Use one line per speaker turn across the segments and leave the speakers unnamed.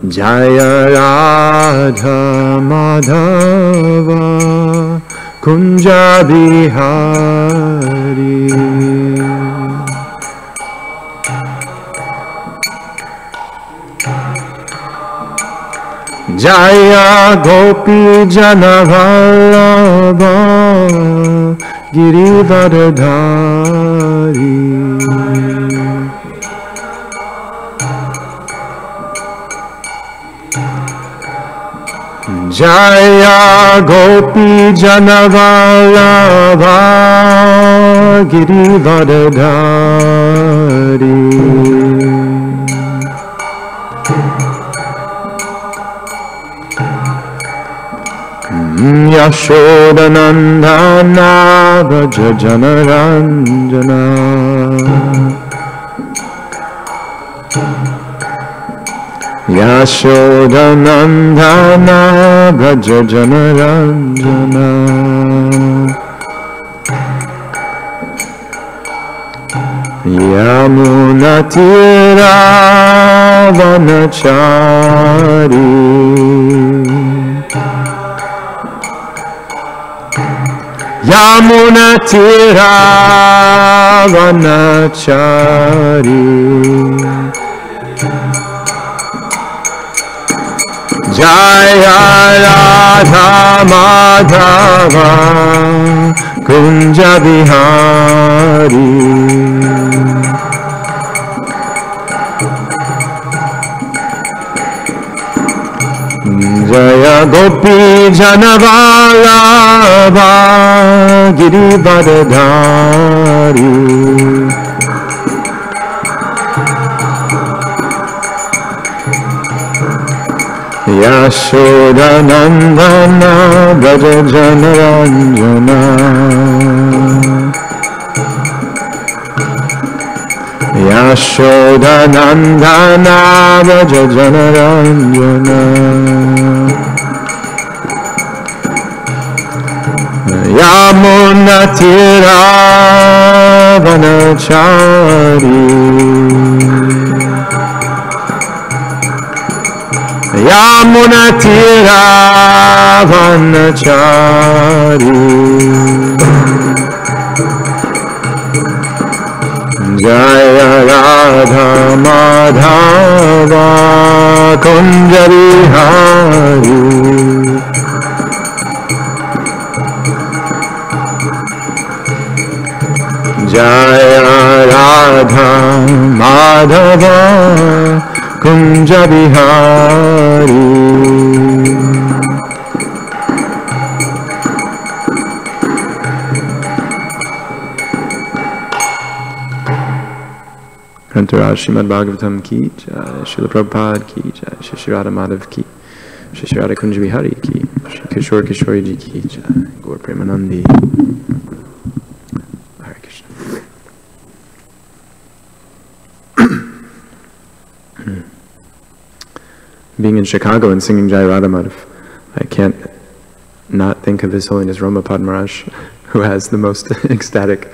Jaya Radha Madhava Kunja Bihari. Jaya Gopi Janavallabha Girivardhari. Jaya Gopi Janavallabha Girivardhari. Yashodanandana Vraja Janaranjana. Yashodanandana Vraja Janaranjana. Yamunatira Vanachari. Yamunatira Vanachari. Jaya Radha Madhava Kunja Bihari. Jaya Gopi Janavallabha Girivardhari. Yashodanandana Vraja Janaranjana. Yashodanandana Vraja Janaranjana. Yamunatira Vanachari. Yamunatira Vanachari. Jaya Radha Madhava Kunja Bihari. Jaya Radha Madhava Kunja Bihari. Antaraj Srimad Bhagavatam ki jai, Srila Prabhupada ki jai, Shri Radha Madhav ki, Shri Radha Kunja Bihari ki, Shri Kishore Kishore ji ki jai, Gaur Premanandi. Hare Krishna. Being in Chicago and singing Jai Radha Madhav, I can't not think of His Holiness Ramapad Maharaj, who has the most ecstatic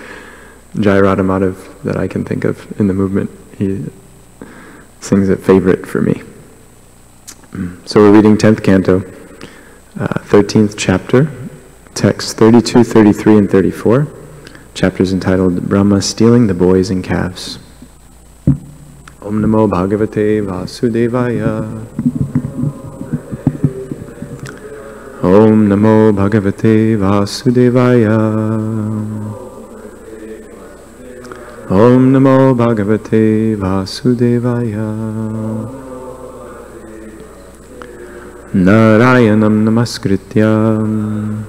Jai Radha Madhav that I can think of in the movement. He sings it favorite for me. So we're reading 10th canto, 13th chapter, texts 32, 33, and 34. Chapters entitled Brahma Stealing the Boys and Calves. Om Namo Bhagavate Vasudevaya. Om Namo Bhagavate Vasudevaya. Om Namo Bhagavate Vasudevaya. Narayanam Namaskrityam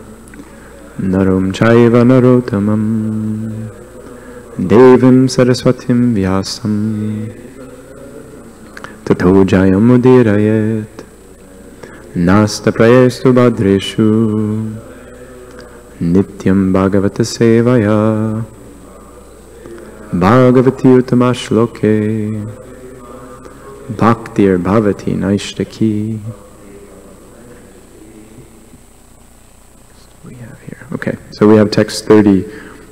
Narum Chaiva Narotamam Devim Saraswatim Vyasam Tato Jayam Udirayet Nasta Prayestu Badreshu Nityam Bhagavata Sevaya Bhagavati Utamashloke Bhaktir Bhavati Naishtaki. We have here. Okay, so we have text 30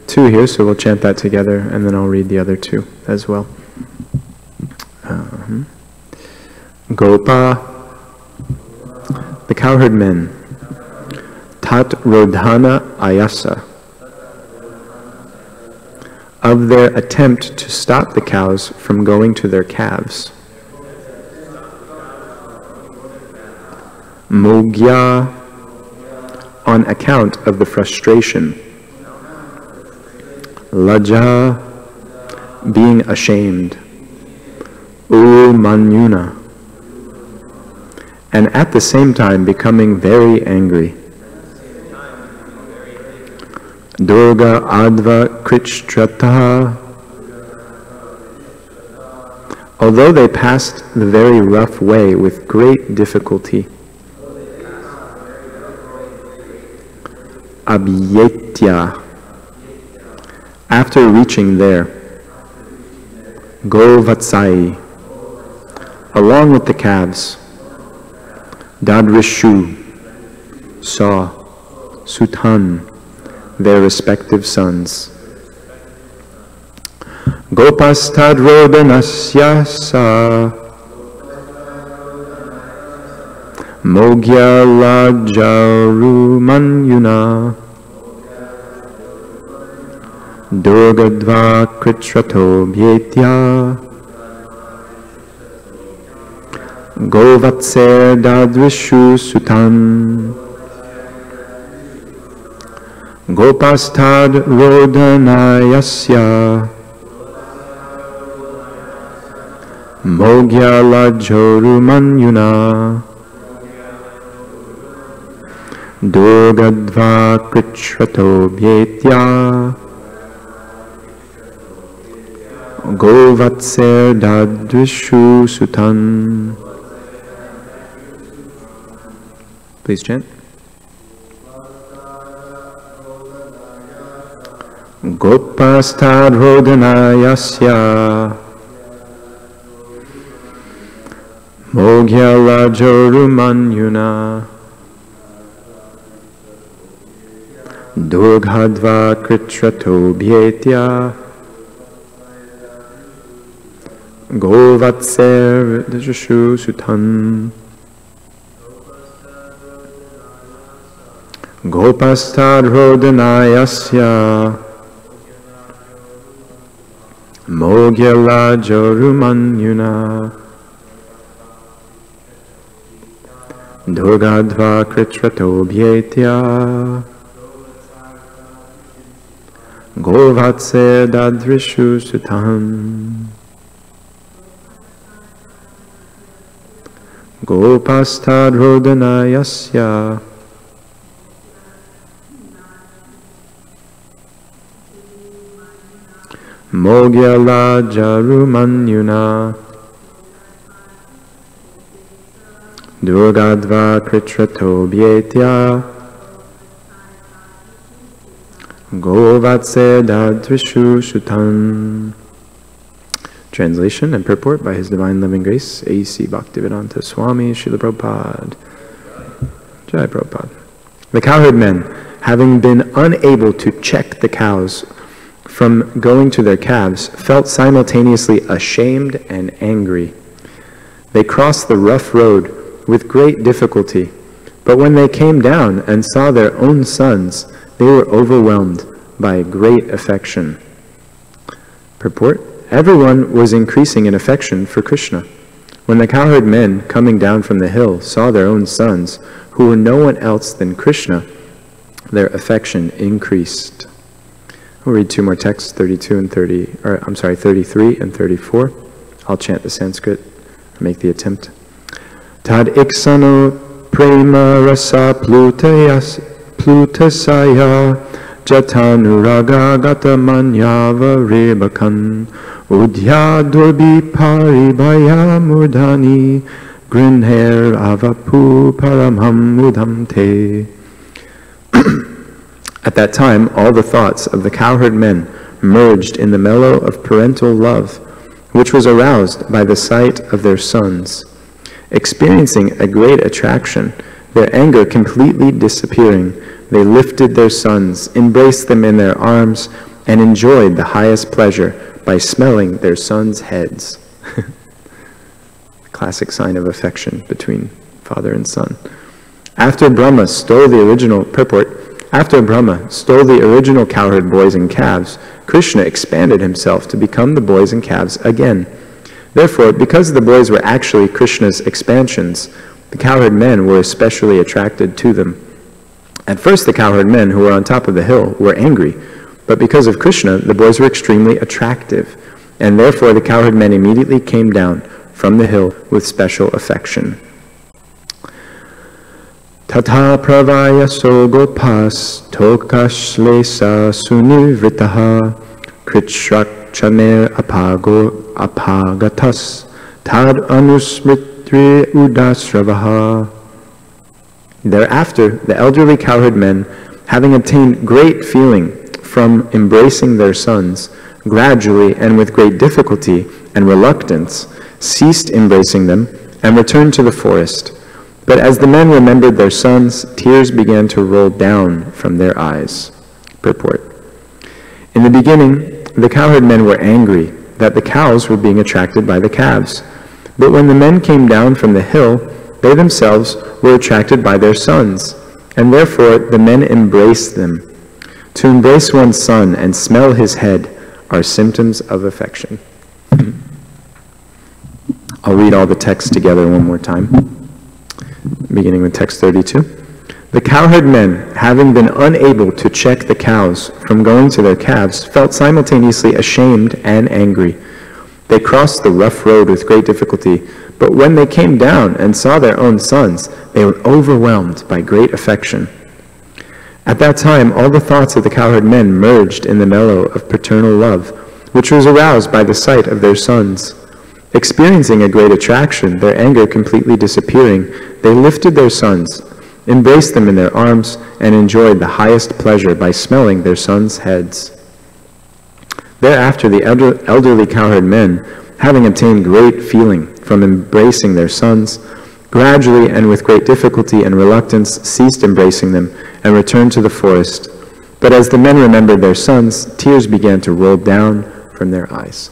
two here, so we'll chant that together, and then I'll read the other two as well. Gopa, the cowherd men, tat rodhana ayasa, of their attempt to stop the cows from going to their calves. Mogya, on account of the frustration. Laja, being ashamed. Manyuna, and at the same time becoming very angry. Durga adva krichtrata, although they passed the very rough way with great difficulty. Abhyetya, after reaching there. Govatsai, along with the calves. Dadrishu, saw. Sutan, their respective sons. Gopastadrodanasyasa, Mogya lajaru manyuna, Durgadva kritrato bhyetya, Govatser dadrishu sutan, Gopastad rodanayasya, Mogya lajoru manyuna, Durgadva kritrato bhyetya, Govatser dadrishu sutan. Please chant. Gopastad rodanayasya, Mogya lajoru manyuna, Durghadva kritrato bhyetya, Govatser dadrishu sutan. Gopastad rodanayasya, Mogya lajoru manyuna, Durgadva kritrato bhyetya, Govatser dadrishu sutan. Gopastad rodanayasya, Mogya lajaru manyuna, Durgadva kritrato bhyetya, Govatser dadrishu sutan. Translation and purport by His Divine Loving Grace, A.C. Bhaktivedanta Swami, Srila Prabhupada. Jai Prabhupada. The cowherd men, having been unable to check the cows from going to their calves, felt simultaneously ashamed and angry. They crossed the rough road with great difficulty, but when they came down and saw their own sons, they were overwhelmed by great affection. Purport: everyone was increasing in affection for Krishna. When the cowherd men coming down from the hill saw their own sons, who were no one else than Krishna, their affection increased. We'll read two more texts, 33 and 34. I'll chant the Sanskrit, make the attempt. Tad iksano prema rasa plutasaya jatanuraga gata manyava rebakan udyadurbi paribaya murdani grinher avapu paramham mudhamte. At that time, all the thoughts of the cowherd men merged in the mellow of parental love, which was aroused by the sight of their sons. Experiencing a great attraction, their anger completely disappearing, they lifted their sons, embraced them in their arms, and enjoyed the highest pleasure by smelling their sons' heads. Classic sign of affection between father and son. After Brahma stole the original cowherd boys and calves, Krishna expanded himself to become the boys and calves again. Therefore, because the boys were actually Krishna's expansions, the cowherd men were especially attracted to them. At first, the cowherd men who were on top of the hill were angry, but because of Krishna, the boys were extremely attractive, and therefore the cowherd men immediately came down from the hill with special affection. Tata pravaya so gopas tokashlesa sunivritaha kritshrakchaner apagatas tad anusmitri udasravaha. Thereafter, the elderly cowherd men, having obtained great feeling from embracing their sons, gradually and with great difficulty and reluctance, ceased embracing them and returned to the forest. But as the men remembered their sons, tears began to roll down from their eyes. Purport. In the beginning, the cowherd men were angry that the cows were being attracted by the calves. But when the men came down from the hill, they themselves were attracted by their sons, and therefore the men embraced them. To embrace one's son and smell his head are symptoms of affection. I'll read all the text together one more time, beginning with text 32. The cowherd men, having been unable to check the cows from going to their calves, felt simultaneously ashamed and angry. They crossed the rough road with great difficulty, but when they came down and saw their own sons, they were overwhelmed by great affection. At that time, all the thoughts of the cowherd men merged in the mellow of paternal love, which was aroused by the sight of their sons. Experiencing a great attraction, their anger completely disappearing, they lifted their sons, embraced them in their arms, and enjoyed the highest pleasure by smelling their sons' heads. Thereafter, the elderly cowherd men, having obtained great feeling from embracing their sons, gradually and with great difficulty and reluctance ceased embracing them and returned to the forest. But as the men remembered their sons, tears began to roll down from their eyes.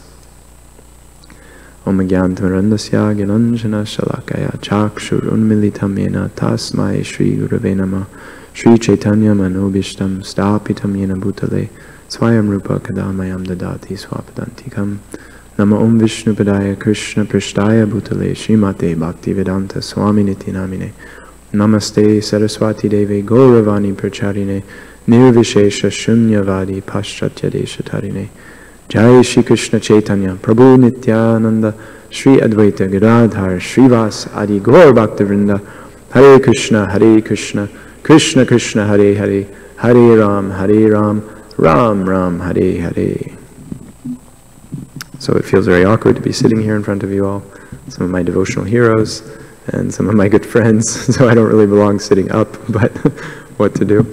Om Gyantamarandasya Gyananjana Shalakaya Chakshur Unmilitam Yena Tasmai Shri Gurave Namah Shri Chaitanya Manobishtam Stapitam Yena Bhutale Swayam Rupa Kadamayam Dadati Swapadantikam Nama Om Vishnu Padaya Krishna Prishtaya Bhutale Srimate Bhaktivedanta Swami Niti Namine Namaste Saraswati Deve Gauravani Pracharine Nirvishesha Shunyavadi Paschatya Deshatarine Jai Shri Krishna Chaitanya Prabhu Nityananda Shri Advaita Giradhar Srivas Adi Gaur Bhaktivinoda Hare Krishna Krishna Krishna Hare Hare Hare Ram Ram Ram Hare Hare. So it feels very awkward to be sitting here in front of you all, some of my devotional heroes and some of my good friends, so I don't really belong sitting up, but what to do.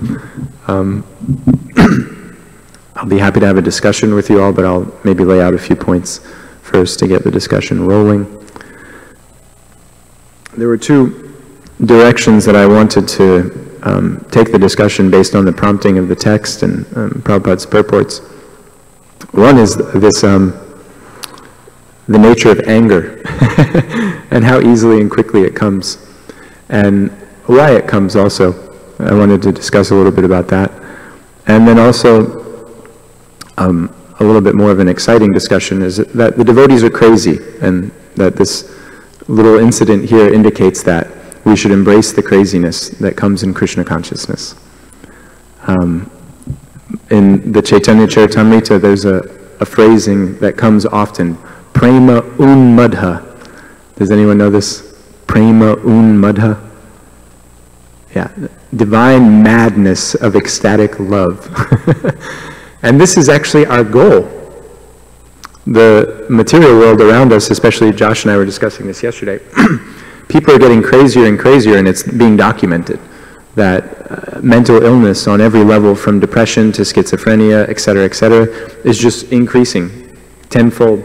I'll be happy to have a discussion with you all, but I'll maybe lay out a few points first to get the discussion rolling. There were two directions that I wanted to take the discussion based on the prompting of the text and Prabhupada's purports. One is this, the nature of anger and how easily and quickly it comes, and why it comes also. I wanted to discuss a little bit about that. And then also, a little bit more of an exciting discussion is that the devotees are crazy, and that this little incident here indicates that we should embrace the craziness that comes in Krishna consciousness. In the Chaitanya Charitamrita, there's a phrasing that comes often, Prema Unmadha. Does anyone know this? Prema Unmadha? Yeah, divine madness of ecstatic love. And this is actually our goal. The material world around us, especially Josh and I were discussing this yesterday, people are getting crazier and crazier, and it's being documented that mental illness on every level, from depression to schizophrenia, et cetera, is just increasing tenfold.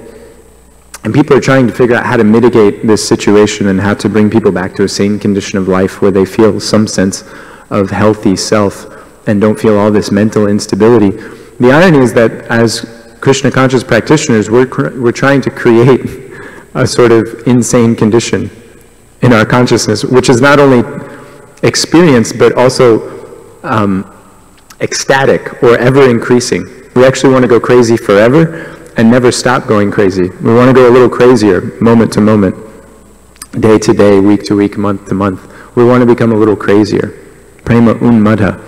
And people are trying to figure out how to mitigate this situation and how to bring people back to a sane condition of life where they feel some sense of healthy self and don't feel all this mental instability. the irony is that as Krishna conscious practitioners, we're trying to create a sort of insane condition in our consciousness, which is not only experienced, but also ecstatic or ever increasing. We actually want to go crazy forever and never stop going crazy. We want to go a little crazier, moment to moment, day to day, week to week, month to month. We want to become a little crazier. Prema unmadha.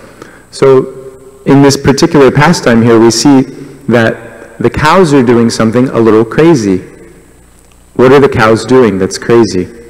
So in this particular pastime here, we see that the cows are doing something a little crazy. What are the cows doing that's crazy?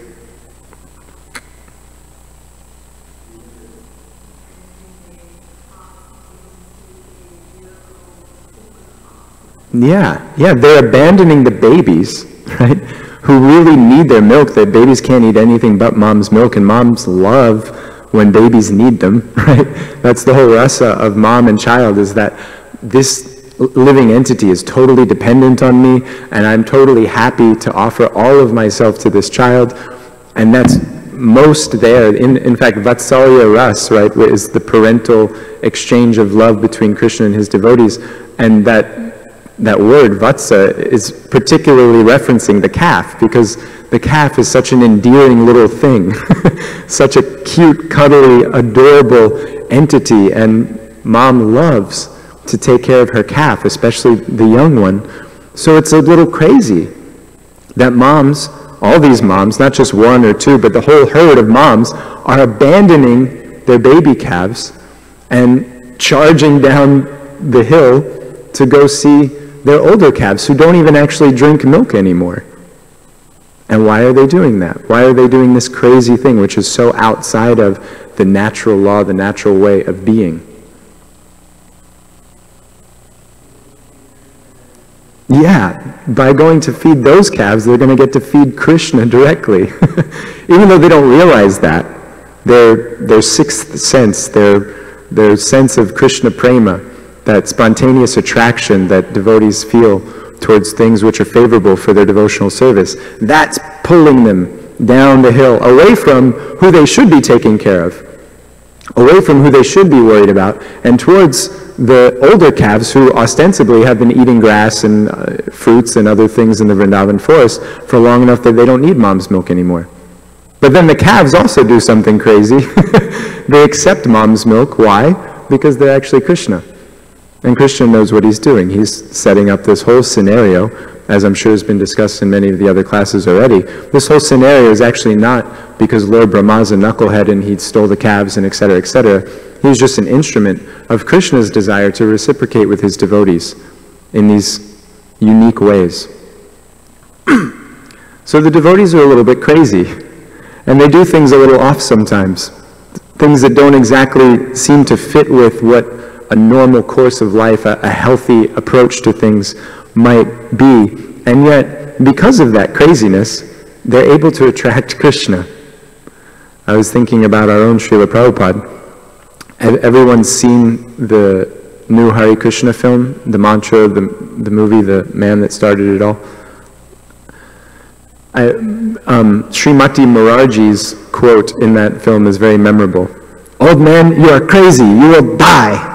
Yeah, they're abandoning the babies, right, who really need their milk. That babies can't eat anything but mom's milk, and moms love when babies need them, right? That's the whole rasa of mom and child, is that this living entity is totally dependent on me, and I'm totally happy to offer all of myself to this child, and that's most there. In fact, Vatsalya Ras, right, is the parental exchange of love between Krishna and his devotees, and that word, vatsa, is particularly referencing the calf, because the calf is such an endearing little thing, such a cute, cuddly, adorable entity, and mom loves to take care of her calf, especially the young one. So it's a little crazy that moms, all these moms, not just one or two, but the whole herd of moms, are abandoning their baby calves and charging down the hill to go see their older calves who don't even actually drink milk anymore. And why are they doing that? Why are they doing this crazy thing which is so outside of the natural law, the natural way of being? Yeah, by going to feed those calves, they're going to get to feed Krishna directly. Even though they don't realize that, their sixth sense, their sense of Krishna prema, that spontaneous attraction that devotees feel towards things which are favorable for their devotional service, that's pulling them down the hill, away from who they should be taking care of, away from who they should be worried about, and towards the older calves who ostensibly have been eating grass and fruits and other things in the Vrindavan forest for long enough that they don't need mom's milk anymore. But then the calves also do something crazy. They accept mom's milk. Why? Because they're actually Krishna. And Krishna knows what he's doing. He's setting up this whole scenario, as I'm sure has been discussed in many of the other classes already. This whole scenario is actually not because Lord Brahma's a knucklehead and he stole the calves and etc., etc. He's just an instrument of Krishna's desire to reciprocate with his devotees in these unique ways. So the devotees are a little bit crazy, and they do things a little off sometimes, things that don't exactly seem to fit with what a normal course of life, a healthy approach to things might be. And yet, because of that craziness, they're able to attract Krishna. I was thinking about our own Srila Prabhupada. Everyone's seen the new Hare Krishna film, the mantra of the movie, The Man That Started It All? Srimati Morarji's quote in that film is very memorable. "Old man, you are crazy, you will die."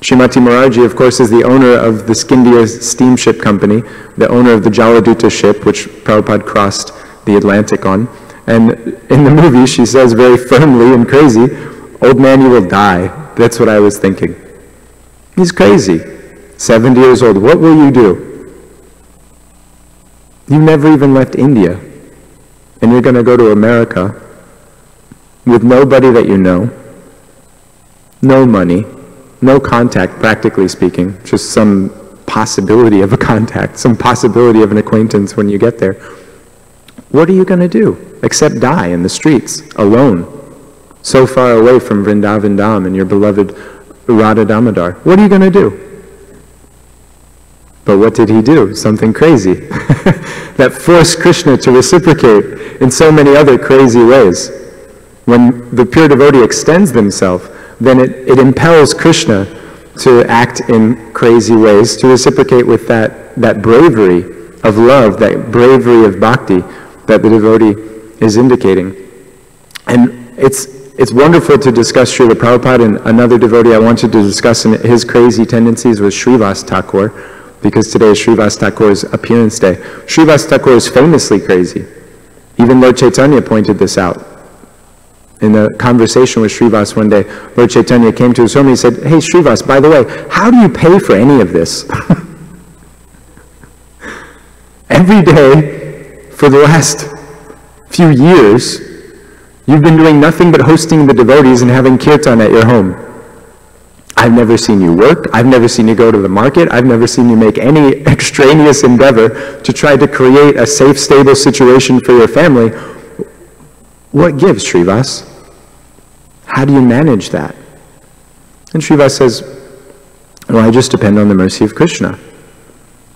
Srimati Morarji, of course, is the owner of the Scindia steamship company, the owner of the Jaladuta ship, which Prabhupada crossed the Atlantic on. And in the movie, she says very firmly and crazy, "Old man, you will die." That's what I was thinking. He's crazy. 70 years old. What will you do? You never even left India. And you're going to go to America with nobody that you know, no money, no contact, practically speaking, just some possibility of a contact, some possibility of an acquaintance when you get there. What are you going to do except die in the streets, alone, so far away from Vrindavan Dham and your beloved Radha Damodar? What are you going to do? But what did he do? Something crazy that forced Krishna to reciprocate in so many other crazy ways. When the pure devotee extends themselves, then it impels Krishna to act in crazy ways, to reciprocate with that bravery of love, that bravery of bhakti that the devotee is indicating. And it's it's wonderful to discuss Srila Prabhupada, and another devotee I wanted to discuss in his crazy tendencies was Srivas Thakur, because today is Srivas Thakur's appearance day. Srivas Thakur is famously crazy. Even Lord Chaitanya pointed this out. In a conversation with Srivas one day, Lord Chaitanya came to his home and he said, "Hey Srivas, by the way, how do you pay for any of this?" Every day for the last few years, you've been doing nothing but hosting the devotees and having kirtan at your home. I've never seen you work. I've never seen you go to the market. I've never seen you make any extraneous endeavor to try to create a safe, stable situation for your family. What gives, Srivas? How do you manage that? And Srivas says, well, I just depend on the mercy of Krishna.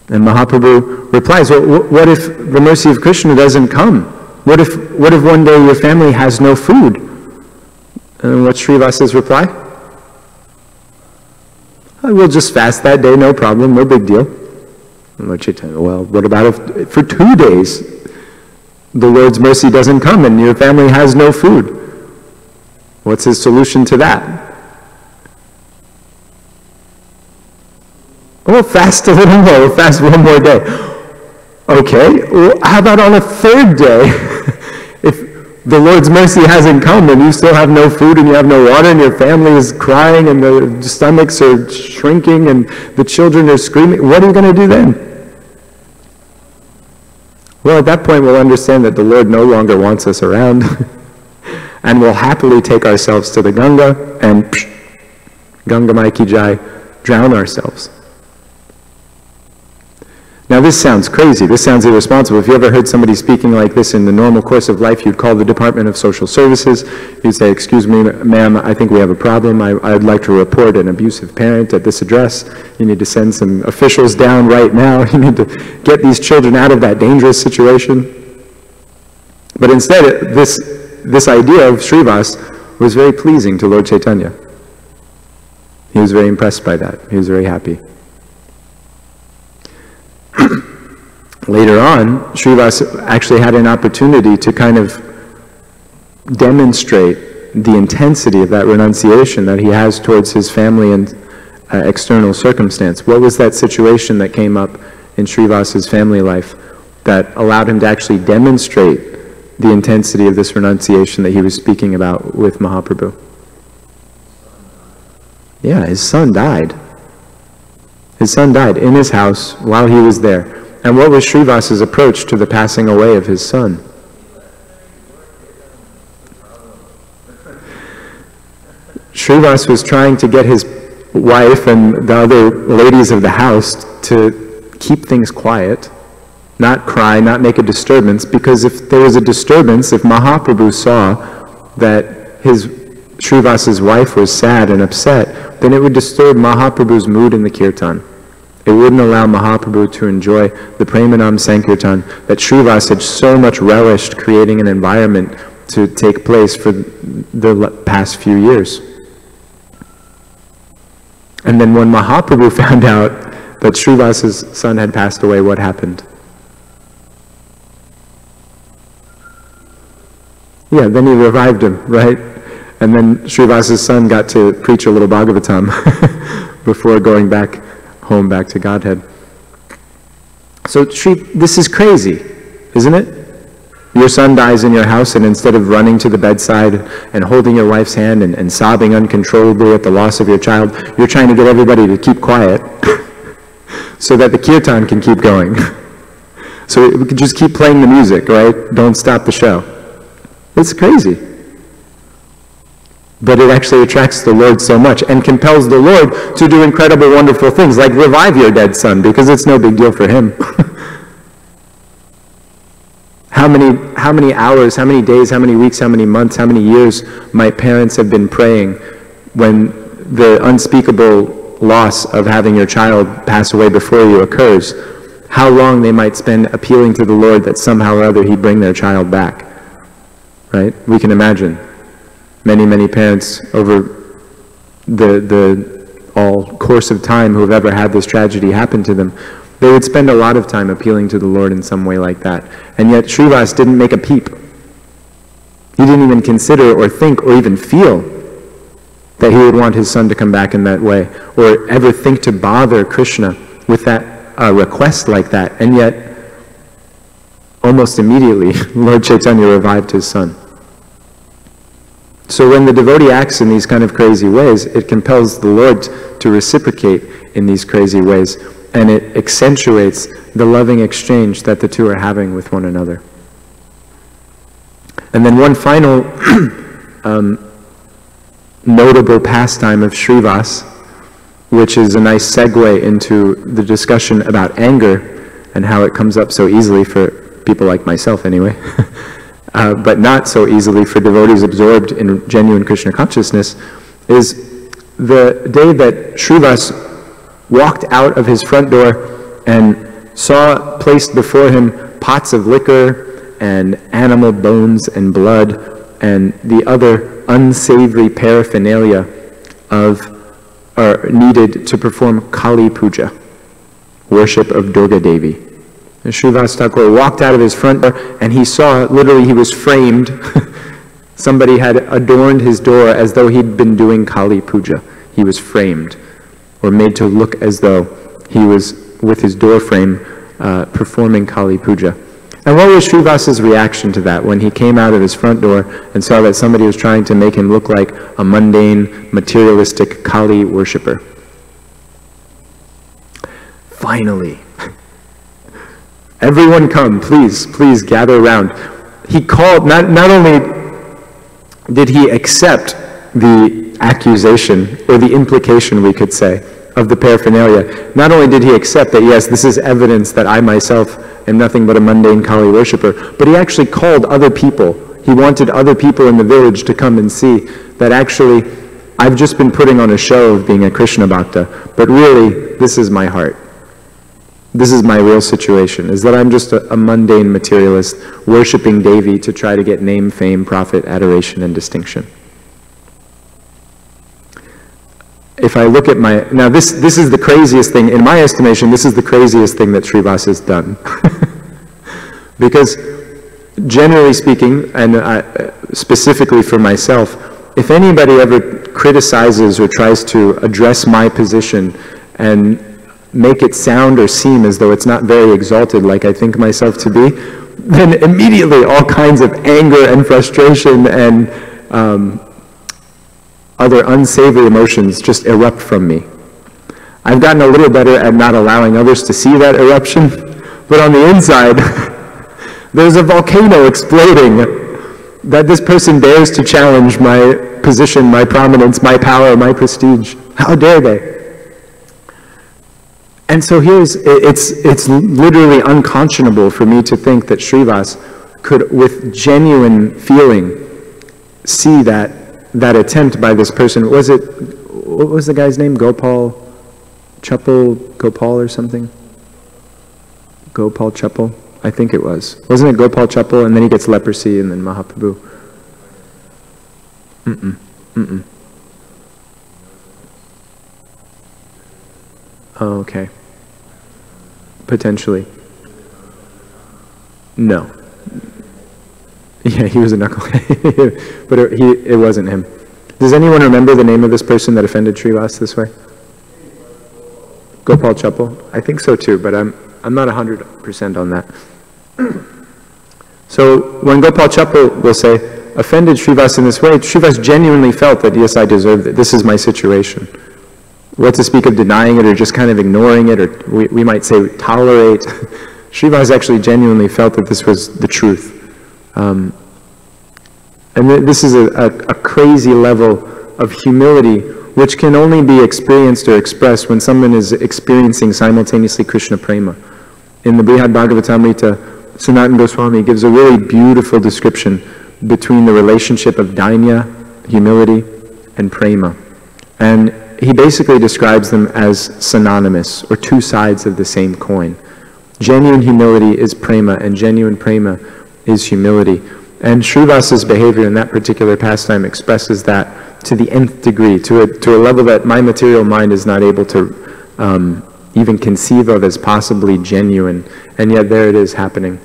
And Mahaprabhu replies, well, what if the mercy of Krishna doesn't come? What if one day your family has no food? And what's Srivas's reply? We'll just fast that day, no problem, no big deal. And Lord Chaitanya, well, what about if for 2 days the Lord's mercy doesn't come and your family has no food? What's his solution to that? We'll fast a little more, we'll fast one more day. Okay, well, how about on a 3rd day? If the Lord's mercy hasn't come and you still have no food and you have no water and your family is crying and the stomachs are shrinking and the children are screaming, what are you going to do then? Well, at that point we'll understand that the Lord no longer wants us around and we'll happily take ourselves to the Ganga and Ganga Mai Ki Jai, drown ourselves. Now this sounds crazy, this sounds irresponsible. If you ever heard somebody speaking like this in the normal course of life, you'd call the Department of Social Services, you'd say, excuse me, ma'am, I think we have a problem. I'd like to report an abusive parent at this address. You need to send some officials down right now. You need to get these children out of that dangerous situation. But instead, this idea of Srivas was very pleasing to Lord Chaitanya. He was very impressed by that. He was very happy. Later on, Srivas actually had an opportunity to kind of demonstrate the intensity of that renunciation that he has towards his family and external circumstance. What was that situation that came up in Srivas's family life that allowed him to actually demonstrate the intensity of this renunciation that he was speaking about with Mahaprabhu? Yeah, his son died. His son died in his house while he was there. And what was Srivas's approach to the passing away of his son? Srivas was trying to get his wife and the other ladies of the house to keep things quiet, not cry, not make a disturbance, because if there was a disturbance, if Mahaprabhu saw that Srivas's wife was sad and upset, then it would disturb Mahaprabhu's mood in the kirtan. It wouldn't allow Mahaprabhu to enjoy the Premanam Sankirtan that Srivas had so much relished creating an environment to take place for the past few years. And then when Mahaprabhu found out that Srivas's son had passed away, what happened? Yeah, then he revived him, right? And then Srivas's son got to preach a little Bhagavatam before going back home, back to Godhead. So this is crazy, isn't it? Your son dies in your house, and instead of running to the bedside and holding your wife's hand and sobbing uncontrollably at the loss of your child, you're trying to get everybody to keep quiet so that the kirtan can keep going. So we could just keep playing the music, right? Don't stop the show. It's crazy. But it actually attracts the Lord so much and compels the Lord to do incredible, wonderful things, like revive your dead son, because it's no big deal for him. How many hours, how many days, how many weeks, how many months, how many years might parents have been praying when the unspeakable loss of having your child pass away before you occurs? How long they might spend appealing to the Lord that somehow or other He'd bring their child back. Right? We can imagine. Many parents over the all course of time who have ever had this tragedy happen to them, they would spend a lot of time appealing to the Lord in some way like that. And yet Srivas didn't make a peep. He didn't even consider or think or even feel that he would want his son to come back in that way, or ever think to bother Krishna with that request like that. And yet, almost immediately, Lord Chaitanya revived his son. So when the devotee acts in these kind of crazy ways, it compels the Lord to reciprocate in these crazy ways, and it accentuates the loving exchange that the two are having with one another. And then one final notable pastime of Srivas, which is a nice segue into the discussion about anger and how it comes up so easily for people like myself anyway, but not so easily for devotees absorbed in genuine Krishna consciousness, is the day that Srivas walked out of his front door and saw placed before him pots of liquor and animal bones and blood and the other unsavory paraphernalia needed to perform Kali Puja, worship of Durga Devi. And Srivas Thakur walked out of his front door and he saw, literally he was framed. Somebody had adorned his door as though he'd been doing Kali Puja. He was framed, or made to look as though he was, with his door frame, performing Kali Puja. And what was Srivas's reaction to that when he came out of his front door and saw that somebody was trying to make him look like a mundane, materialistic Kali worshipper? Finally, everyone come, please gather around. He called, not only did he accept the accusation, or the implication we could say, of the paraphernalia, not only did he accept that, yes, this is evidence that I myself am nothing but a mundane Kali worshipper, but he actually called other people. He wanted other people in the village to come and see that actually, I've just been putting on a show of being a Krishna Bhakta, but really, this is my heart. This is my real situation, is that I'm just a mundane materialist, worshipping Devi to try to get name, fame, profit, adoration, and distinction. If I look at now this is the craziest thing, in my estimation, this is the craziest thing that Srivas has done. Because generally speaking, and specifically for myself, if anybody ever criticizes or tries to address my position and make it sound or seem as though it's not very exalted like I think myself to be, then immediately all kinds of anger and frustration and other unsavory emotions just erupt from me. I've gotten a little better at not allowing others to see that eruption, but on the inside, there's a volcano exploding that this person dares to challenge my position, my prominence, my power, my prestige. How dare they? And so it's literally unconscionable for me to think that Srivas could, with genuine feeling, see that attempt by this person. What was the guy's name? Gopal or something? Gopal Chappal? I think it was. Wasn't it Gopal Chappal, and then he gets leprosy, and then Mahaprabhu? Oh, okay. Potentially. No. Yeah, he was a knucklehead, but it wasn't him. Does anyone remember the name of this person that offended Srivas this way? Gopal Chappal? I think so too, but I'm not 100% on that. So when Gopal Chappal will say, offended Srivas in this way, Srivas genuinely felt that, yes, I deserved it. This is my situation. What to speak of denying it or just kind of ignoring it, or we might say tolerate. Srivas actually genuinely felt that this was the truth. And this is a crazy level of humility which can only be experienced or expressed when someone is experiencing simultaneously Krishna Prema. In the Brihad Bhagavatamrita, Sanatana Goswami gives a really beautiful description between the relationship of dainya, humility, and prema. And he basically describes them as synonymous, or two sides of the same coin. Genuine humility is prema, and genuine prema is humility. And Srivas's behavior in that particular pastime expresses that to the nth degree, to a level that my material mind is not able to even conceive of as possibly genuine. And yet there it is happening.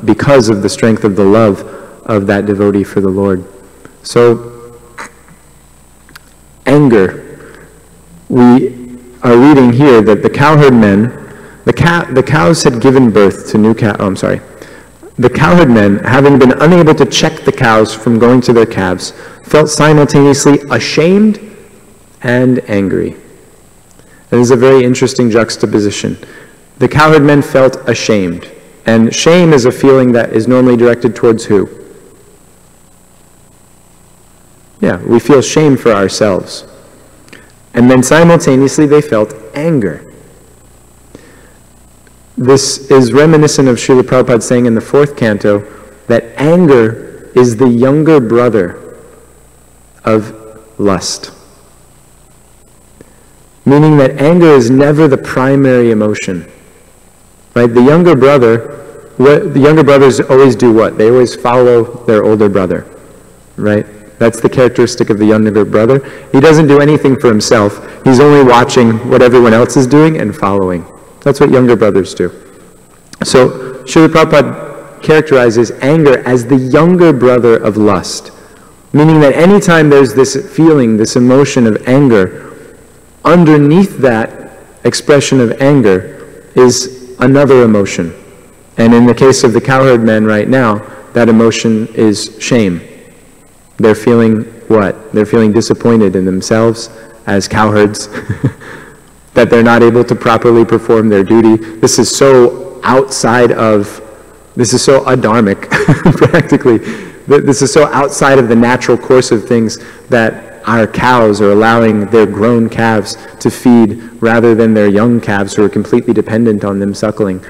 Because of the strength of the love of that devotee for the Lord. So, anger. We are reading here that the cowherd men, the cows had given birth to new cows. The cowherd men, having been unable to check the cows from going to their calves, felt simultaneously ashamed and angry. This is a very interesting juxtaposition. The cowherd men felt ashamed. And shame is a feeling that is normally directed towards who? Yeah, we feel shame for ourselves. And then simultaneously they felt anger. This is reminiscent of Srila Prabhupada saying in the 4th canto that anger is the younger brother of lust. Meaning that anger is never the primary emotion. Right? The younger brothers always do what? They always follow their older brother. Right? That's the characteristic of the younger brother. He doesn't do anything for himself. He's only watching what everyone else is doing and following. That's what younger brothers do. So, Srila Prabhupada characterizes anger as the younger brother of lust. Meaning that anytime there's this feeling, this emotion of anger, underneath that expression of anger is another emotion. And in the case of the cowherd men right now, that emotion is shame. They're feeling what? They're feeling disappointed in themselves as cowherds, that they're not able to properly perform their duty. This is so adharmic, practically. This is so outside of the natural course of things that our cows are allowing their grown calves to feed rather than their young calves who are completely dependent on them suckling.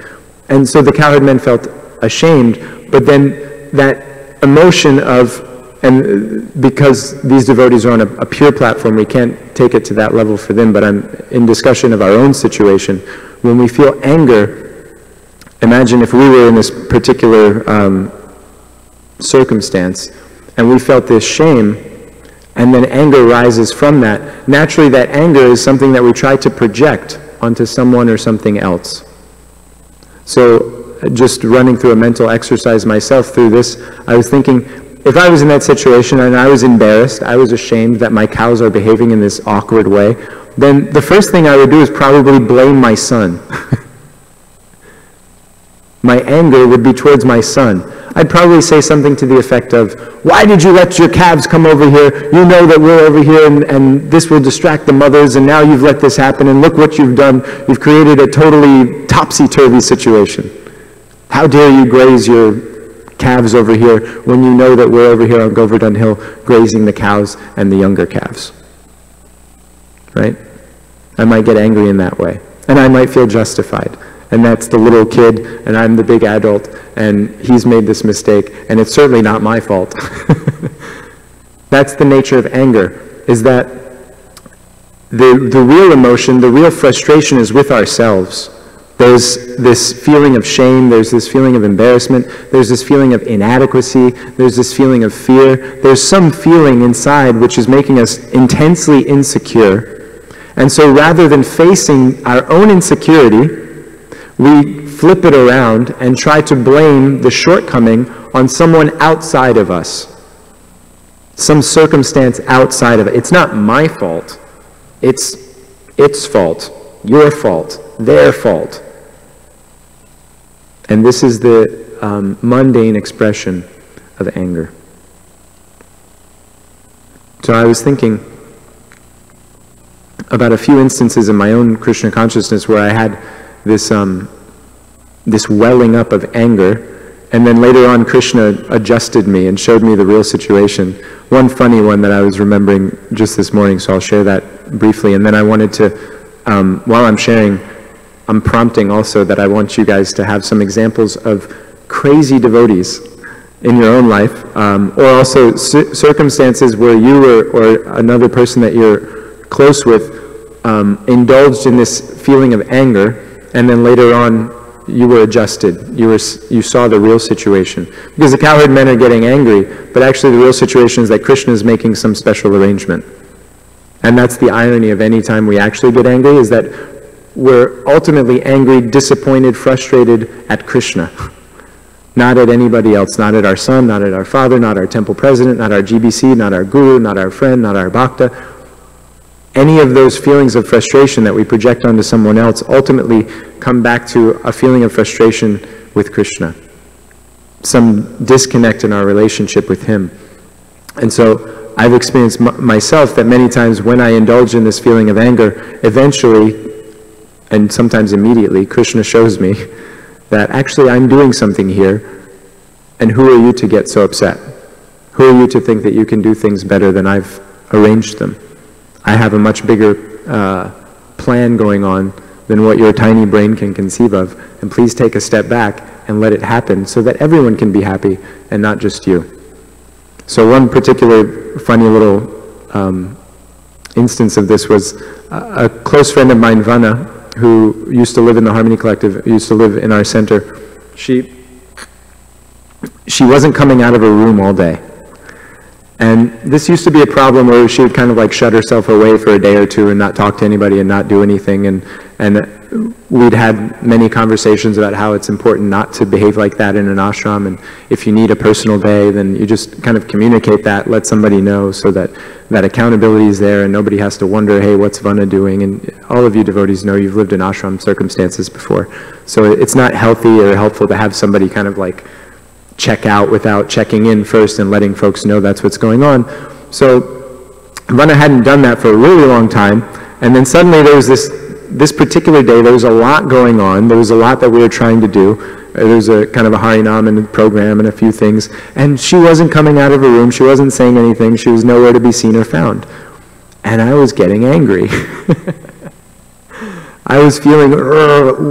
And so the cowherd men felt ashamed, but then that emotion of, and because these devotees are on a pure platform, we can't take it to that level for them, but I'm in discussion of our own situation. When we feel anger, imagine if we were in this particular circumstance, and we felt this shame, and then anger rises from that. Naturally, that anger is something that we try to project onto someone or something else. So, just running through a mental exercise myself through this, I was thinking, if I was in that situation and I was embarrassed, I was ashamed that my cows are behaving in this awkward way, then the first thing I would do is probably blame my son. My anger would be towards my son. I'd probably say something to the effect of, why did you let your calves come over here? You know that we're over here and this will distract the mothers, and now you've let this happen, and look what you've done. You've created a totally topsy-turvy situation. How dare you graze your calves over here when you know that we're over here on Govardhan Hill grazing the cows and the younger calves? Right? I might get angry in that way, and I might feel justified. And that's the little kid, and I'm the big adult, and he's made this mistake, and it's certainly not my fault. That's the nature of anger, is that the real emotion, the real frustration is with ourselves. There's this feeling of shame, there's this feeling of embarrassment, there's this feeling of inadequacy, there's this feeling of fear. There's some feeling inside which is making us intensely insecure. And so rather than facing our own insecurity, we flip it around and try to blame the shortcoming on someone outside of us. Some circumstance outside of it. It's not my fault. It's its fault, your fault, their fault. And this is the mundane expression of anger. So I was thinking about a few instances in my own Krishna consciousness where I had this welling up of anger, and then later on Krishna adjusted me and showed me the real situation. One funny one that I was remembering just this morning, so I'll share that briefly, and then I wanted to, while I'm sharing, I'm prompting also that I want you guys to have some examples of crazy devotees in your own life, or also circumstances where you or another person that you're close with indulged in this feeling of anger, and then later on you were adjusted. You saw the real situation. Because the cowherd men are getting angry, but actually the real situation is that Krishna is making some special arrangement. And that's the irony of any time we actually get angry, is that we're ultimately angry, disappointed, frustrated at Krishna. not at anybody else, not at our son, not at our father, not our temple president, not our GBC, not our guru, not our friend, not our bhakta. Any of those feelings of frustration that we project onto someone else ultimately come back to a feeling of frustration with Krishna, some disconnect in our relationship with him. And so I've experienced myself that many times when I indulge in this feeling of anger, eventually, and sometimes immediately, Krishna shows me that actually I'm doing something here, and who are you to get so upset? Who are you to think that you can do things better than I've arranged them? I have a much bigger plan going on than what your tiny brain can conceive of, and please take a step back and let it happen so that everyone can be happy and not just you. So one particular funny little instance of this was a close friend of mine, Vana, who used to live in the Harmony Collective, used to live in our center. She wasn't coming out of her room all day. And this used to be a problem where she would kind of like shut herself away for a day or two and not talk to anybody and not do anything. And we'd had many conversations about how it's important not to behave like that in an ashram. And if you need a personal day, then you just kind of communicate that, let somebody know so that that accountability is there and nobody has to wonder, hey, what's Vana doing? And all of you devotees know you've lived in ashram circumstances before. So it's not healthy or helpful to have somebody kind of like check out without checking in first and letting folks know that's what's going on. So Vana hadn't done that for a really long time, and then suddenly there was this particular day, there was a lot going on, there was a lot that we were trying to do. There was a kind of a Harinam and a program and a few things, and she wasn't coming out of her room, she wasn't saying anything, she was nowhere to be seen or found. And I was getting angry. I was feeling,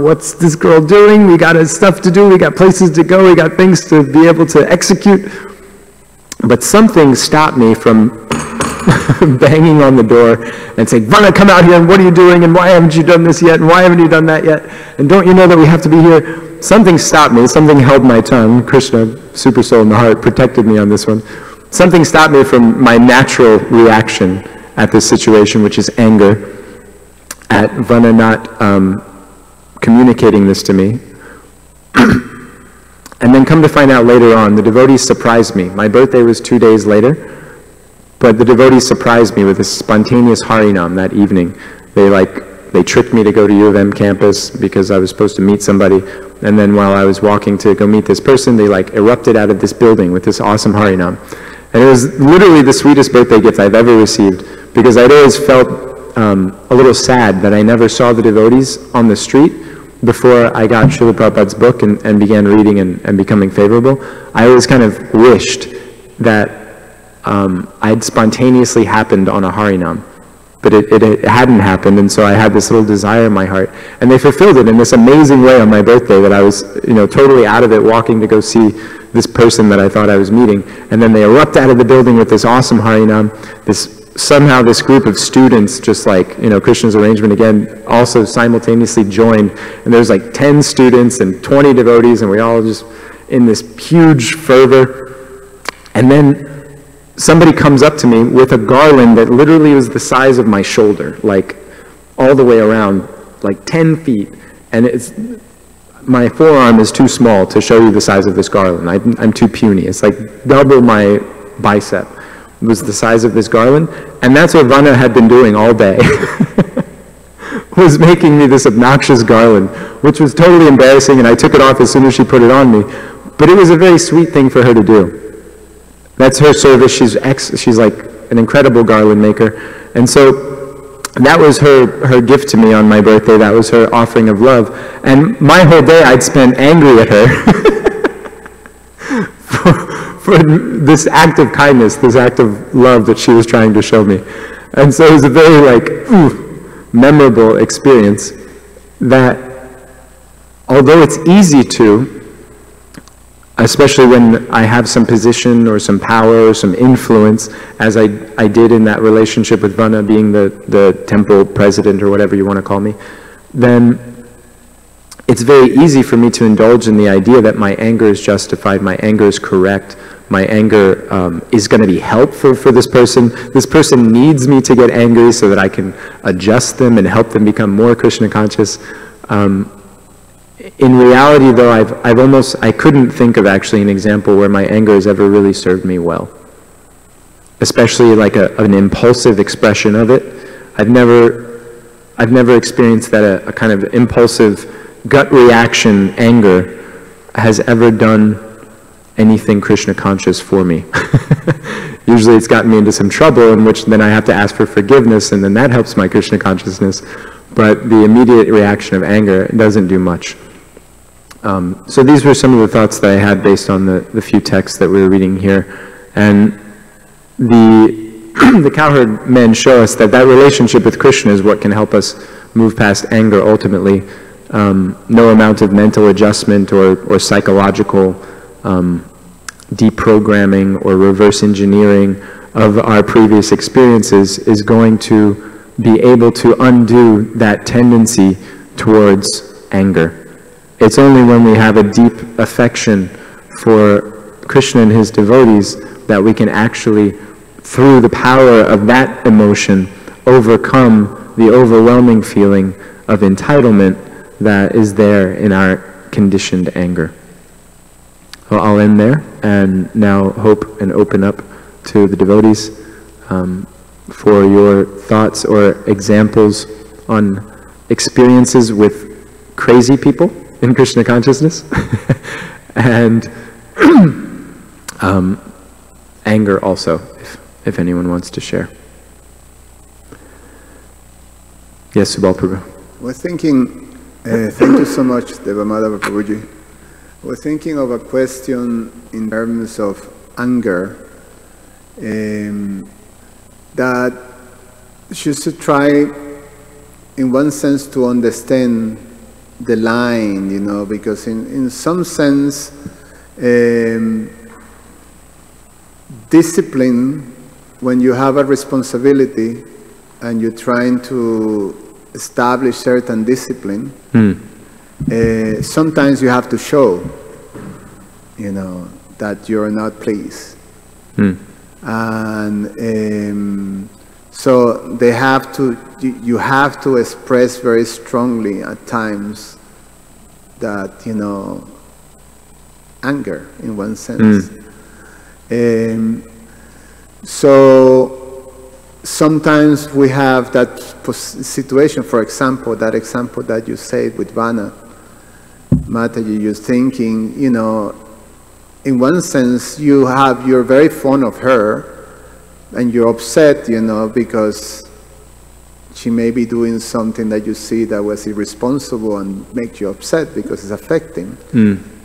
what's this girl doing? We got stuff to do, we got places to go, we got things to be able to execute. But something stopped me from banging on the door and saying, Vana, come out here, and what are you doing, and why haven't you done this yet, and why haven't you done that yet, and don't you know that we have to be here? Something stopped me, something held my tongue. Krishna, super soul in the heart, protected me on this one. Something stopped me from my natural reaction at this situation, which is anger at Vana not communicating this to me. And then come to find out later on, the devotees surprised me. My birthday was 2 days later, but the devotees surprised me with a spontaneous Harinam that evening. They tricked me to go to U of M campus because I was supposed to meet somebody, and then while I was walking to go meet this person, they like erupted out of this building with this awesome Harinam. And it was literally the sweetest birthday gift I've ever received, because I'd always felt a little sad that I never saw the devotees on the street before I got Srila Prabhupada's book and began reading and becoming favorable. I always kind of wished that I'd spontaneously happened on a Harinam, but it hadn't happened, and so I had this little desire in my heart. And they fulfilled it in this amazing way on my birthday that I was totally out of it, walking to go see this person that I thought I was meeting, and then they erupt out of the building with this awesome Harinam. Somehow this group of students, just like Krishna's arrangement again, also simultaneously joined, and there's like 10 students and 20 devotees, and we all just in this huge fervor. And then somebody comes up to me with a garland that literally was the size of my shoulder, like all the way around, like 10 feet, and my forearm is too small to show you the size of this garland. I'm too puny. It's like double my bicep was the size of this garland, and that's what Vana had been doing all day. Was making me this obnoxious garland, which was totally embarrassing, and I took it off as soon as she put it on me. But it was a very sweet thing for her to do. That's her service. She's like an incredible garland maker, and so that was her gift to me on my birthday. That was her offering of love, and my whole day I'd spent angry at her. For this act of kindness, this act of love that she was trying to show me. And so it was a very memorable experience that, although it's easy to, especially when I have some position or some power or some influence, as I did in that relationship with Vana, being the temple president or whatever you want to call me, then it's very easy for me to indulge in the idea that my anger is justified, my anger is correct, my anger is going to be helpful for this person. This person needs me to get angry so that I can adjust them and help them become more Krishna conscious. in reality, though, I couldn't think of actually an example where my anger has ever really served me well. Especially like an impulsive expression of it. I've never experienced that a kind of impulsive gut reaction anger has ever done anything Krishna conscious for me. Usually it's gotten me into some trouble in which then I have to ask for forgiveness, and then that helps my Krishna consciousness. But the immediate reaction of anger doesn't do much. So these were some of the thoughts that I had based on the few texts that we were reading here. And the cowherd men show us that relationship with Krishna is what can help us move past anger ultimately. No amount of mental adjustment or psychological deprogramming or reverse engineering of our previous experiences is going to be able to undo that tendency towards anger. It's only when we have a deep affection for Krishna and his devotees that we can actually, through the power of that emotion, overcome the overwhelming feeling of entitlement that is there in our conditioned anger. Well, I'll end there and now hope and open up to the devotees for your thoughts or examples on experiences with crazy people in Krishna consciousness and anger also, if anyone wants to share. Yes, Subal Prabhu.
We're thinking, thank you so much, Deva Madhava Prabhuji. We're thinking of a question in terms of anger that should try, in one sense, to understand the line, you know, because in some sense, discipline, when you have a responsibility and you're trying to establish certain discipline, sometimes you have to show, you know, that you're not pleased. And so they have to, you have to express very strongly at times that, you know, anger in one sense. So sometimes we have that situation, for example, that example that you said with Vana, Mataji, you're thinking, you know, in one sense you're very fond of her and you're upset, you know, because she may be doing something that you see that was irresponsible and make you upset because it's affecting.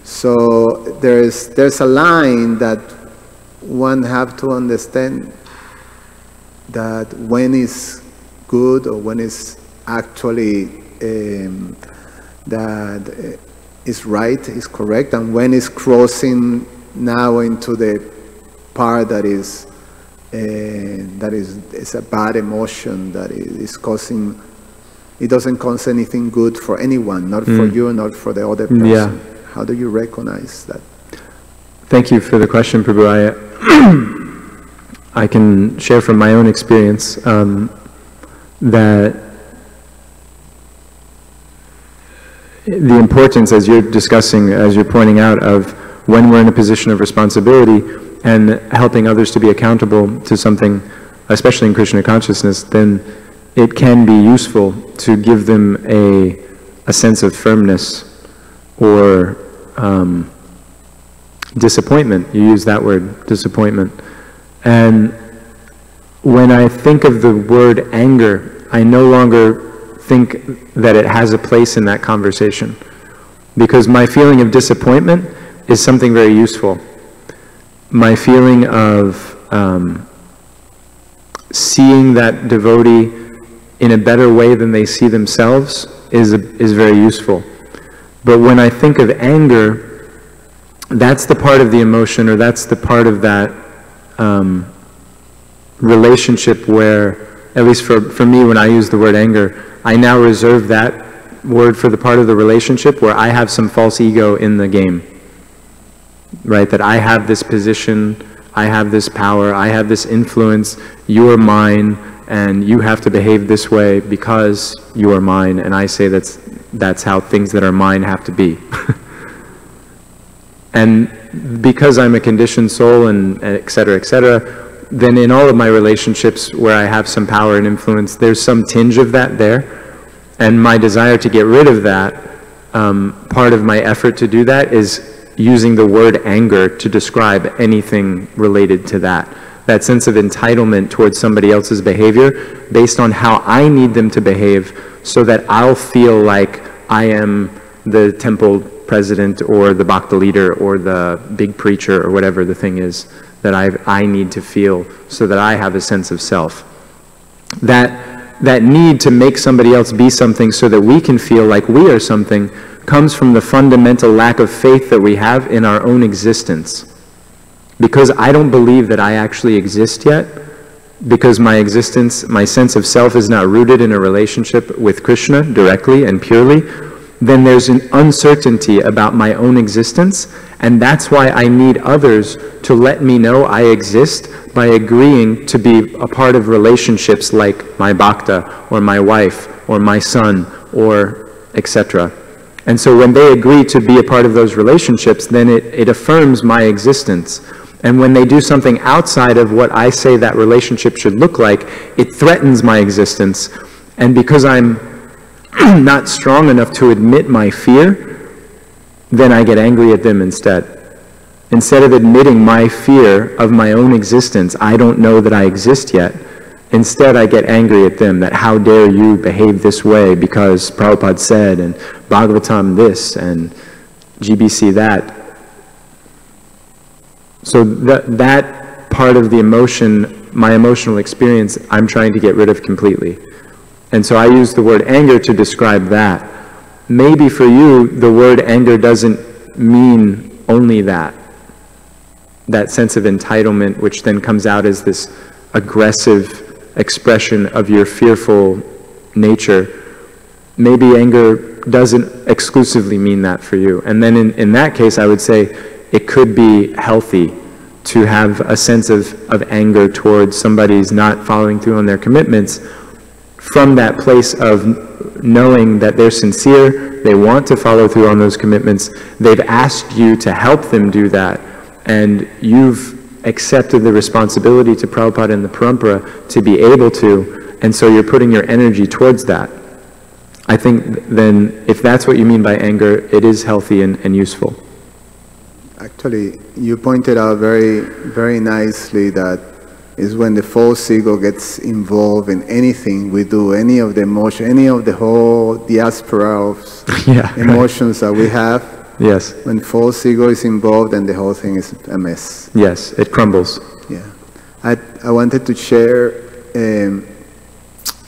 So there's a line that one have to understand, that when is good or when is actually that is right, is correct, and when is crossing now into the part that is a bad emotion, that is causing, it doesn't cause anything good for anyone, not for you, not for the other person.
Yeah.
How do you recognize that?
Thank you for the question, Prabhu. I can share from my own experience that the importance, as you're discussing, as you're pointing out, of when we're in a position of responsibility and helping others to be accountable to something, especially in Krishna consciousness, then it can be useful to give them a sense of firmness or disappointment. You use that word, disappointment. And when I think of the word anger, I no longer think that it has a place in that conversation, because my feeling of disappointment is something very useful. My feeling of seeing that devotee in a better way than they see themselves is very useful. But when I think of anger, that's the part of the emotion, or that's the part of that relationship where, at least for me, when I use the word anger, I now reserve that word for the part of the relationship where I have some false ego in the game, right? That I have this position, I have this power, I have this influence, you're mine, and you have to behave this way because you are mine, and I say that's that's how things that are mine have to be. And because I'm a conditioned soul and et cetera, then in all of my relationships where I have some power and influence, there's some tinge of that there. And my desire to get rid of that, part of my effort to do that is using the word anger to describe anything related to that. That sense of entitlement towards somebody else's behavior based on how I need them to behave so that I'll feel like I am the temple president or the bhakta leader or the big preacher or whatever the thing is that I need to feel so that I have a sense of self. That need to make somebody else be something so that we can feel like we are something comes from the fundamental lack of faith that we have in our own existence. Because I don't believe that I actually exist yet, because my existence, my sense of self is not rooted in a relationship with Krishna directly and purely, then there's an uncertainty about my own existence, and that's why I need others to let me know I exist by agreeing to be a part of relationships like my bhakta, or my wife, or my son, or etc. And so when they agree to be a part of those relationships, then it affirms my existence. And when they do something outside of what I say that relationship should look like, it threatens my existence. And because I'm not strong enough to admit my fear, then I get angry at them instead. Instead of admitting my fear of my own existence, I don't know that I exist yet. Instead, I get angry at them that how dare you behave this way because Prabhupada said, and Bhagavatam this, and GBC that. So that part of the emotion, my emotional experience, I'm trying to get rid of completely. And so I use the word anger to describe that. Maybe for you, the word anger doesn't mean only that sense of entitlement, which then comes out as this aggressive expression of your fearful nature. Maybe anger doesn't exclusively mean that for you. And then in that case, I would say it could be healthy to have a sense of anger towards somebody's not following through on their commitments from that place of knowing that they're sincere, they want to follow through on those commitments, they've asked you to help them do that, and you've accepted the responsibility to Prabhupada and the Parampara to be able to, and so you're putting your energy towards that. I think then, if that's what you mean by anger, it is healthy and useful.
Actually, you pointed out very, very nicely that is when the false ego gets involved in anything we do, any of the emotion, any of the whole diaspora of emotions that we have.
Yes.
When false ego is involved, then the whole thing is a mess.
Yes, it crumbles.
Yeah. I wanted to share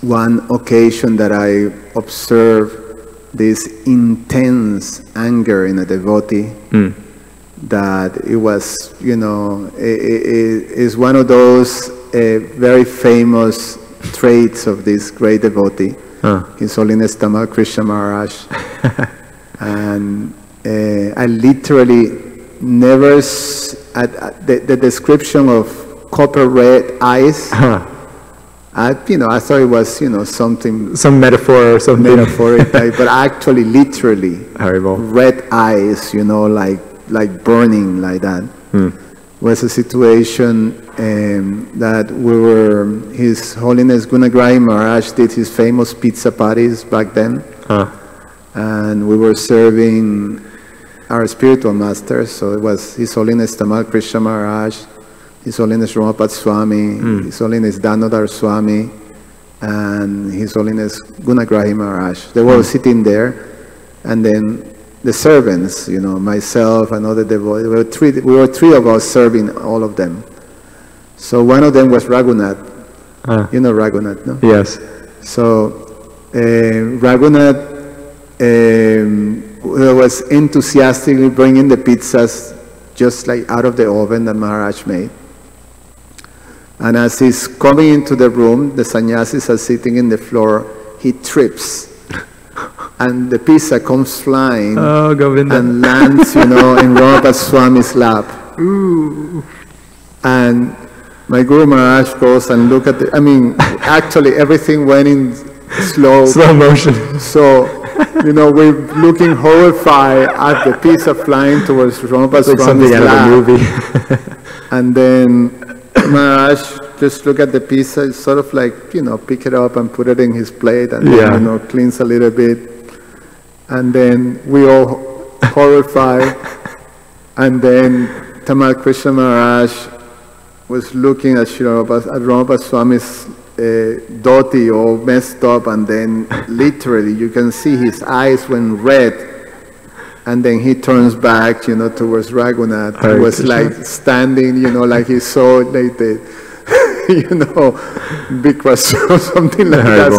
one occasion that I observed this intense anger in a devotee. That it was, you know, it is one of those very famous traits of this great devotee, His Holiness Tamal Krishna Maharaj. And I literally never, the description of copper red eyes, I thought it was, something.
Some metaphor or something.
Metaphoric type, but actually literally, red eyes, like burning like that. Was a situation that His Holiness Gunagrahi Maharaj did his famous pizza parties back then. And we were serving our spiritual masters, so it was His Holiness Tamal Krishna Maharaj, His Holiness Ramapad Swami, His Holiness Danodar Swami, and His Holiness Gunagrahi Maharaj. They were sitting there, and then the servants, myself and other devotees, we were three of us serving all of them. So one of them was Raghunath. You know Raghunath, no?
Yes.
So Raghunath was enthusiastically bringing the pizzas just like out of the oven that Maharaj made. And as he's coming into the room, the sannyasis are sitting in the floor, he trips. And the pizza comes flying and lands, in Ramapad Swami's lap.
Ooh.
And my Guru Maharaj goes and look at actually everything went in slow
motion.
So You know, we're looking horrified at the pizza flying towards Rompa's
like something out
lap.
of a movie.
And then Maharaj just look at the pizza, it's sort of like, you know, pick it up and put it in his plate and then, you know, cleans a little bit. And then we all horrified. And then Tamal Krishna Maharaj was looking at Ramapa Swami's dhoti all messed up, and then literally you can see his eyes went red, and then he turns back, you know, towards Raghunath. He was like standing, you know, like he saw like the, you know, big Rasul or something like that.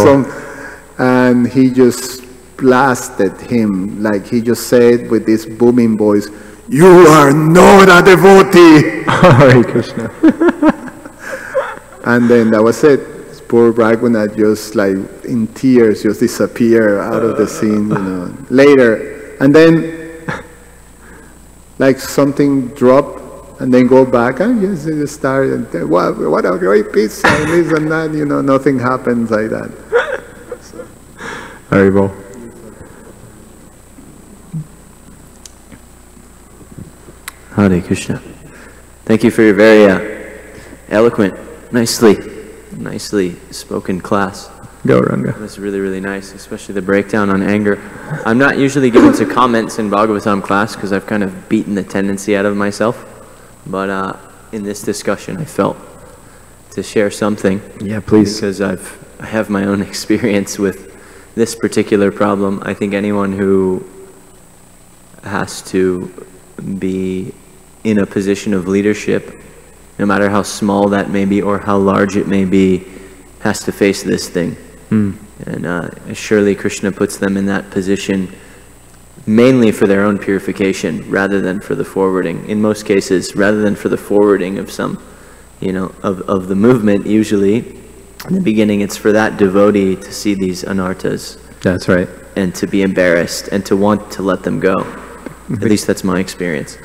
And he just blasted him, like he just said with this booming voice, "You are not a devotee."
Hare Krishna.
And then that was it. Poor Raghunath just like in tears just disappear out of the scene, you know, later. And then like something dropped and then go back and just start and what a great pizza and this and that, you know, nothing happens like that. So.
Haribol.
Hare Krishna. Thank you for your very eloquent, nicely spoken class.
Go, Ranga.
That's really, really nice, especially the breakdown on anger. I'm not usually given to comments in Bhagavatam class because I've kind of beaten the tendency out of myself. But in this discussion, I felt to share something.
Yeah, please.
Because I have my own experience with this particular problem. I think anyone who has to be in a position of leadership, no matter how small that may be or how large it may be, has to face this thing. And surely Krishna puts them in that position mainly for their own purification rather than for the forwarding. In most cases, rather than for the forwarding of some, you know, of the movement, usually in the beginning it's for that devotee to see these anarthas.
That's right.
And to be embarrassed and to want to let them go. At least that's my experience.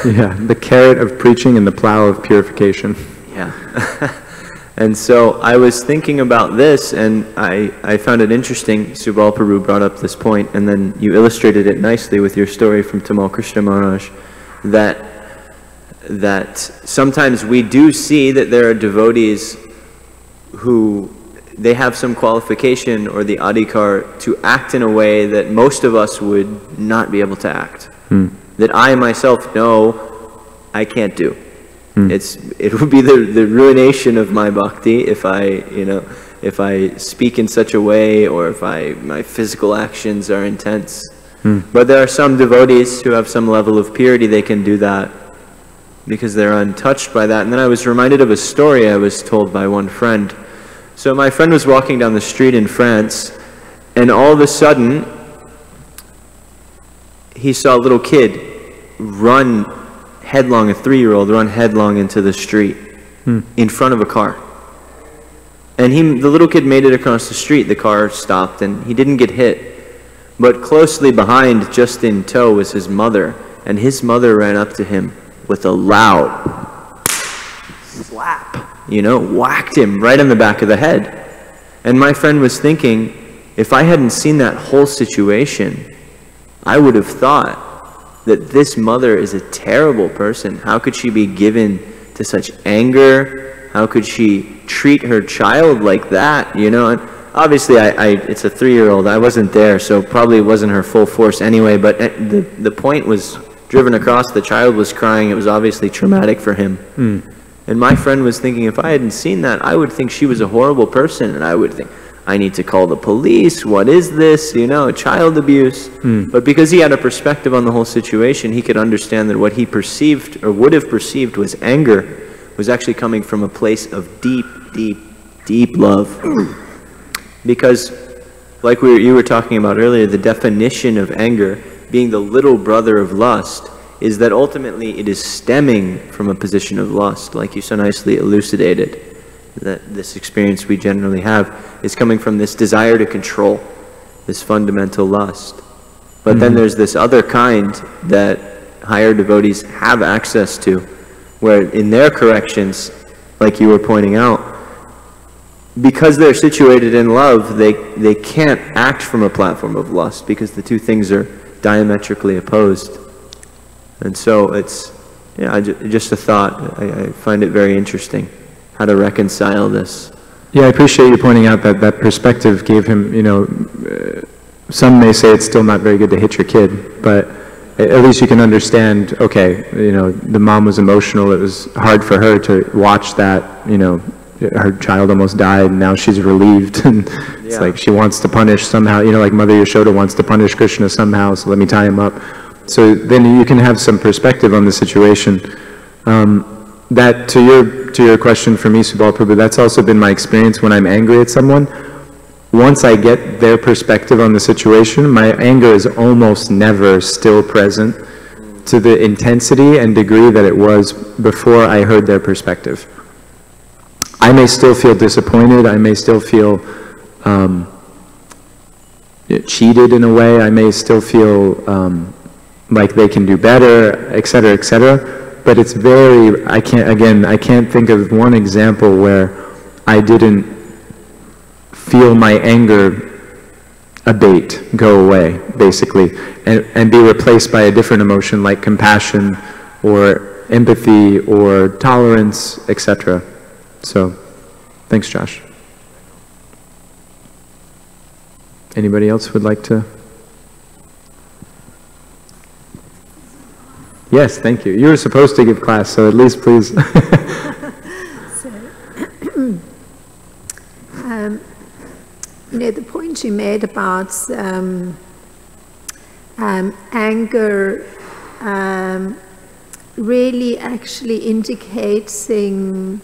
Yeah, the carrot of preaching and the plow of purification.
Yeah. And so I was thinking about this, and I found it interesting. Subal Prabhu brought up this point, and then you illustrated it nicely with your story from Tamal Krishna Maharaj, that sometimes we do see that there are devotees who they have some qualification or the adhikar to act in a way that most of us would not be able to act. That I myself know I can't do. It would be the ruination of my bhakti if I speak in such a way or if my physical actions are intense. But there are some devotees who have some level of purity, they can do that because they're untouched by that. And then I was reminded of a story I was told by one friend. So my friend was walking down the street in France, and all of a sudden he saw a little kid run headlong, a 3-year-old run headlong into the street in front of a car. And the little kid made it across the street. The car stopped and he didn't get hit. But closely behind, just in tow, was his mother. And his mother ran up to him with a loud slap, you know, whacked him right on the back of the head. And my friend was thinking, if I hadn't seen that whole situation, I would have thought that this mother is a terrible person. How could she be given to such anger? How could she treat her child like that? You know, and obviously it's a 3-year-old. I wasn't there, so probably it wasn't her full force anyway, but the point was driven across. The child was crying. It was obviously traumatic for him. And my friend was thinking, if I hadn't seen that, I would think she was a horrible person, and I would think, I need to call the police. What is this? You know, child abuse. But because he had a perspective on the whole situation, he could understand that what he perceived or would have perceived was anger was actually coming from a place of deep, deep, deep love. Because, like you were talking about earlier, the definition of anger being the little brother of lust is that ultimately it is stemming from a position of lust, like you so nicely elucidated. That this experience we generally have is coming from this desire to control, this fundamental lust. But then there's this other kind that higher devotees have access to, where in their corrections, like you were pointing out, because they're situated in love, they can't act from a platform of lust, because the two things are diametrically opposed. And so it's, yeah, just a thought. I find it very interesting how to reconcile this.
Yeah, I appreciate you pointing out that that perspective gave him, some may say it's still not very good to hit your kid, but at least you can understand, okay, the mom was emotional, it was hard for her to watch that, her child almost died, and now she's relieved, and it's like she wants to punish somehow, like Mother Yashoda wants to punish Krishna somehow, so let me tie him up. So then you can have some perspective on the situation. That, to your question for me, Subal Prabhu, that's also been my experience when I'm angry at someone. Once I get their perspective on the situation, my anger is almost never still present to the intensity and degree that it was before I heard their perspective. I may still feel disappointed, I may still feel cheated in a way, I may still feel like they can do better, etc., but it's very, I can't think of one example where I didn't feel my anger abate, go away, basically, and be replaced by a different emotion like compassion or empathy or tolerance, etc. So, thanks, Josh. Anybody else would like to? Yes, thank you. You were supposed to give class, so at least please.
The point you made about anger really actually indicating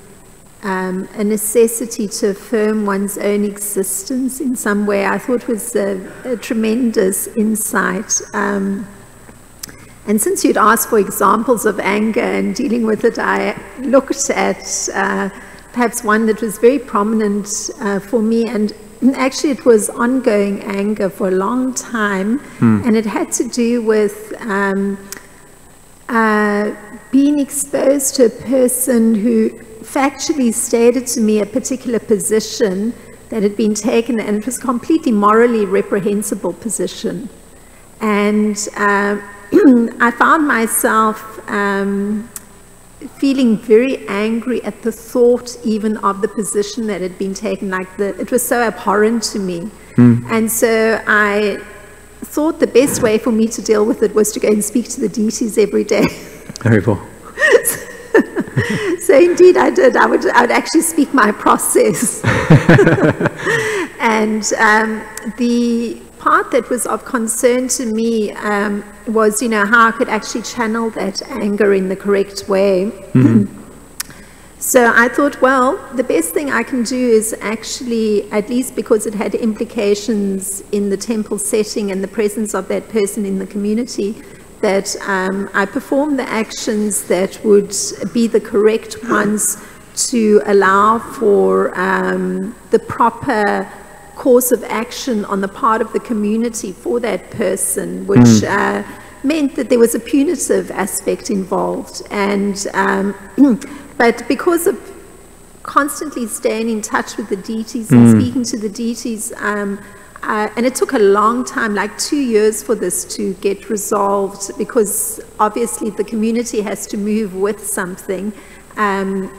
a necessity to affirm one's own existence in some way, I thought was a tremendous insight. And since you'd asked for examples of anger and dealing with it, I looked at perhaps one that was very prominent for me, and actually it was ongoing anger for a long time, and it had to do with being exposed to a person who factually stated to me a particular position that had been taken, and it was completely morally reprehensible position. And I found myself feeling very angry at the thought even of the position that had been taken, it was so abhorrent to me. And so I thought the best way for me to deal with it was to go and speak to the deities every day.
Very cool.
So indeed I did. I would actually speak my process. And the part that was of concern to me was, how I could actually channel that anger in the correct way. So I thought, well, the best thing I can do is actually, at least because it had implications in the temple setting and the presence of that person in the community, that I perform the actions that would be the correct ones to allow for the proper course of action on the part of the community for that person, which meant that there was a punitive aspect involved. And but because of constantly staying in touch with the deities and speaking to the deities, and it took a long time, like 2 years for this to get resolved, because obviously the community has to move with something. And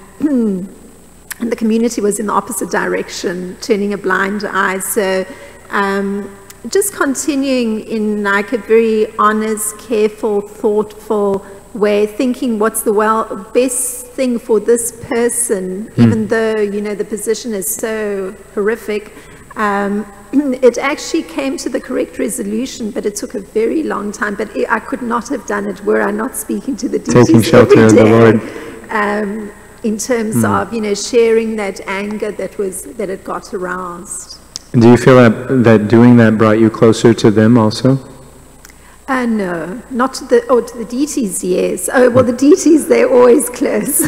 the community was in the opposite direction, turning a blind eye. So just continuing in like a very honest, careful, thoughtful way, thinking what's the best thing for this person, even though, the position is so horrific. It actually came to the correct resolution, but it took a very long time. But I could not have done it were I not speaking to the deities
taking shelter
every day.
in the Lord.
In terms of, sharing that anger that had got aroused.
Do you feel that doing that brought you closer to them also?
No, not to the deities, yes. Oh, well, the deities, they're always close.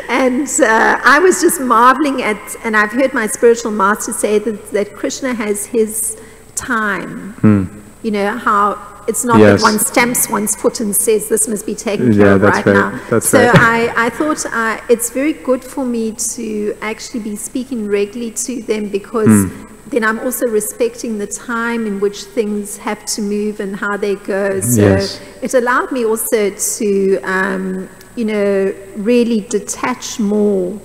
And I was just marveling at, and I've heard my spiritual master say that Krishna has his time. How it's not
Yes.
that one stamps one's foot and says this must be taken care
Yeah,
of
that's
right
right.
now.
That's
so
right.
I thought it's very good for me to actually be speaking regularly to them, because then I'm also respecting the time in which things have to move and how they go. So
Yes.
it allowed me also to, really detach more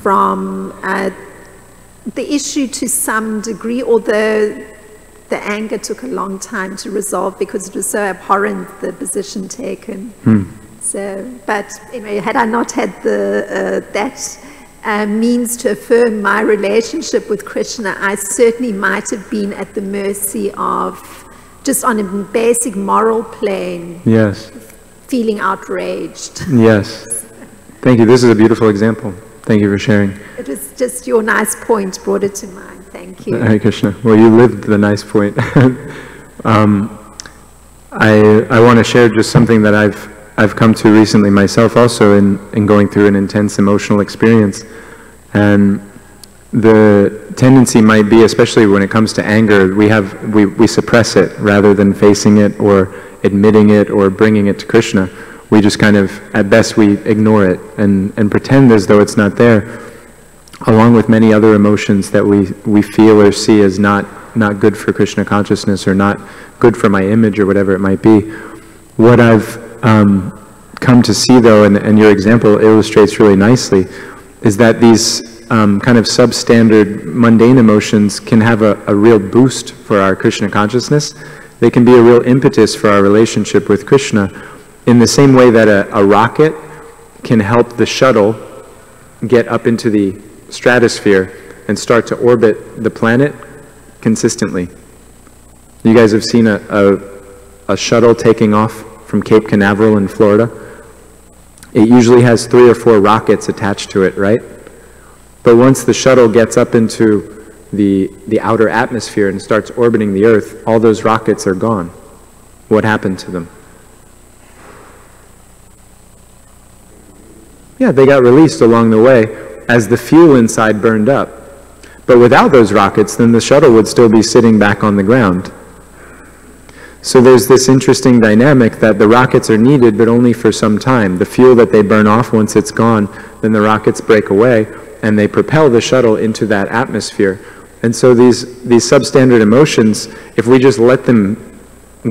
from the issue to some degree, although the anger took a long time to resolve because it was so abhorrent, the position taken. So, but anyway, had I not had that means to affirm my relationship with Krishna, I certainly might have been at the mercy of, just on a basic moral plane,
Yes.
feeling outraged.
Yes. Thank you. This is a beautiful example. Thank you for sharing.
It was just your nice point brought it to mind. Thank you.
Hare Krishna. Well, you lived the nice point. I want to share just something that I've come to recently myself also in going through an intense emotional experience. And the tendency might be, especially when it comes to anger, we suppress it rather than facing it or admitting it or bringing it to Krishna. We just kind of, at best, we ignore it and pretend as though it's not there, along with many other emotions that we feel or see as not good for Krishna consciousness or not good for my image or whatever it might be. What I've come to see, though, and your example illustrates really nicely, is that these kind of substandard mundane emotions can have a real boost for our Krishna consciousness. They can be a real impetus for our relationship with Krishna, in the same way that a rocket can help the shuttle get up into the stratosphere and start to orbit the planet consistently. You guys have seen a shuttle taking off from Cape Canaveral in Florida? It usually has 3 or 4 rockets attached to it, right? But once the shuttle gets up into the outer atmosphere and starts orbiting the Earth, all those rockets are gone. What happened to them? Yeah, they got released along the way as the fuel inside burned up. But without those rockets, then the shuttle would still be sitting back on the ground. So there's this interesting dynamic that the rockets are needed, but only for some time. The fuel that they burn off, once it's gone, then the rockets break away, and they propel the shuttle into that atmosphere. And so these substandard emotions, if we just let them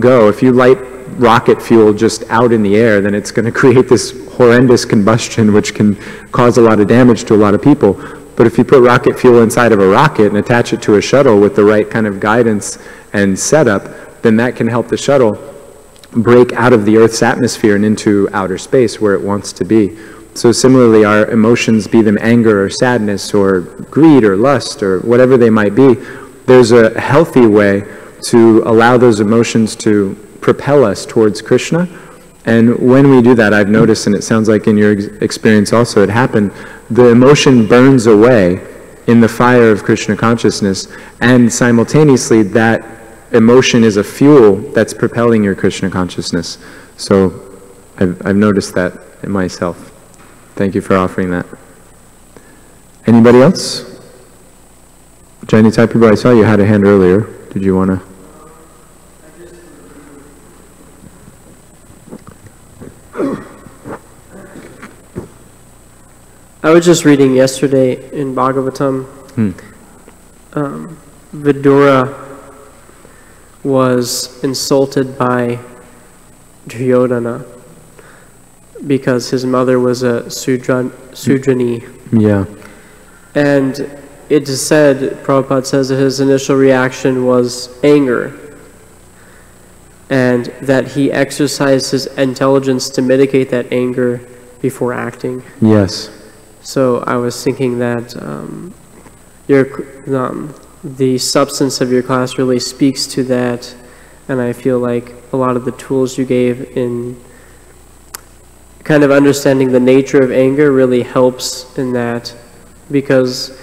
go, if you light rocket fuel just out in the air, then it's going to create this horrendous combustion which can cause a lot of damage to a lot of people. But if you put rocket fuel inside of a rocket and attach it to a shuttle with the right kind of guidance and setup, then that can help the shuttle break out of the Earth's atmosphere and into outer space where it wants to be. So similarly, our emotions, be them anger or sadness or greed or lust or whatever they might be, there's a healthy way to allow those emotions to propel us towards Krishna. And when we do that, I've noticed, and it sounds like in your experience also it happened, the emotion burns away in the fire of Krishna consciousness, and simultaneously that emotion is a fuel that's propelling your Krishna consciousness. So I've noticed that in myself. Thank you for offering that. Anybody else? Jenny Taipibo, I saw you had a hand earlier. Did you want to?
I was just reading yesterday in Bhagavatam, Vidura was insulted by Duryodhana because his mother was a Sudrani.
Yeah.
And it is said, Prabhupada says that his initial reaction was anger, and that he exercised his intelligence to mitigate that anger before acting.
Yes.
So I was thinking that the substance of your class really speaks to that, and I feel like a lot of the tools you gave in kind of understanding the nature of anger really helps in that, because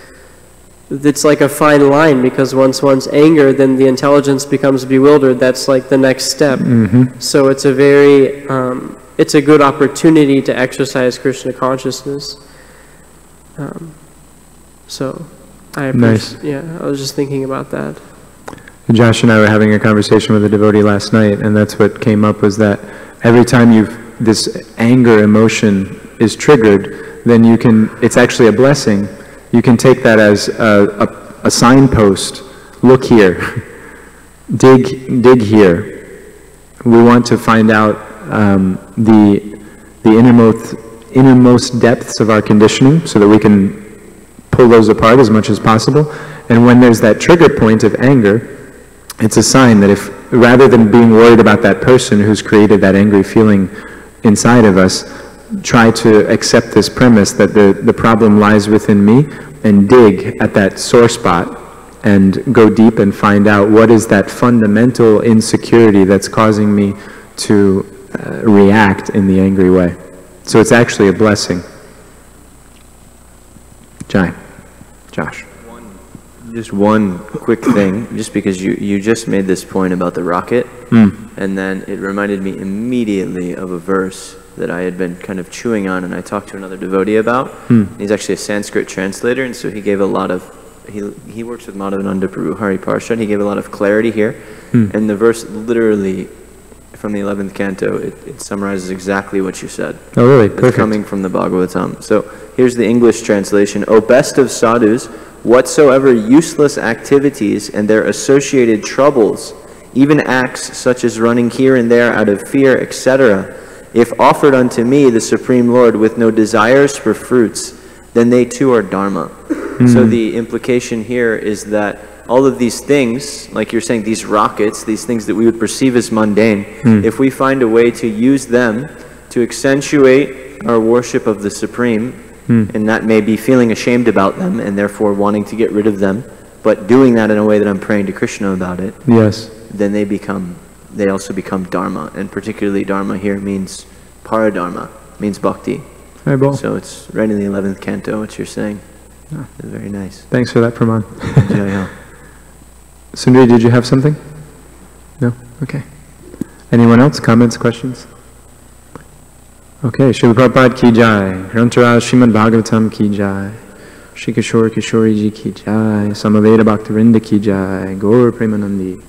it's like a fine line, because once one's anger, then the intelligence becomes bewildered. That's like the next step. So it's a very, it's a good opportunity to exercise Krishna consciousness. So I
Nice.
Yeah, I was just thinking about that.
Josh and I were having a conversation with a devotee last night, and that's what came up, was that every time this anger emotion is triggered, then it's actually a blessing. You can take that as a signpost. Look here. dig here. We want to find out the innermost depths of our conditioning so that we can pull those apart as much as possible. And when there's that trigger point of anger, it's a sign that if, rather than being worried about that person who's created that angry feeling inside of us, try to accept this premise that the problem lies within me, and dig at that sore spot and go deep and find out what is that fundamental insecurity that's causing me to react in the angry way. So it's actually a blessing. Josh.
Just one quick thing, just because you just made this point about the rocket, and then it reminded me immediately of a verse that I had been kind of chewing on, and I talked to another devotee about. He's actually a Sanskrit translator, and so he gave a lot of, he works with Madhavananda Prabhu Hari Parshad. He gave a lot of clarity here, and the verse literally from the 11th canto, it summarizes exactly what you said.
Oh, really? Perfect.
It's coming from the Bhagavatam. So here's the English translation. O best of sadhus, whatsoever useless activities and their associated troubles, even acts such as running here and there out of fear, etc., if offered unto me, the Supreme Lord, with no desires for fruits, then they too are dharma. So the implication here is that all of these things, like you're saying, these rockets, these things that we would perceive as mundane, if we find a way to use them to accentuate our worship of the Supreme, and that may be feeling ashamed about them and therefore wanting to get rid of them, but doing that in a way that I'm praying to Krishna about it,
yes,
then they also become dharma. And particularly dharma here means paradharma, means bhakti. So it's right in the 11th canto, what you're saying. It's very nice.
Thanks for that, Praman.
Jaya.
Sundari, did you have something? No? Okay. Anyone else? Comments, questions? Okay, Srila Prabhupada ki jai, Grantaraj Srimad Bhagavatam ki jai, Shri Kishore Kishori ji ki jai, Samaveda Bhaktivinda ki jai, Gaur Premanandi.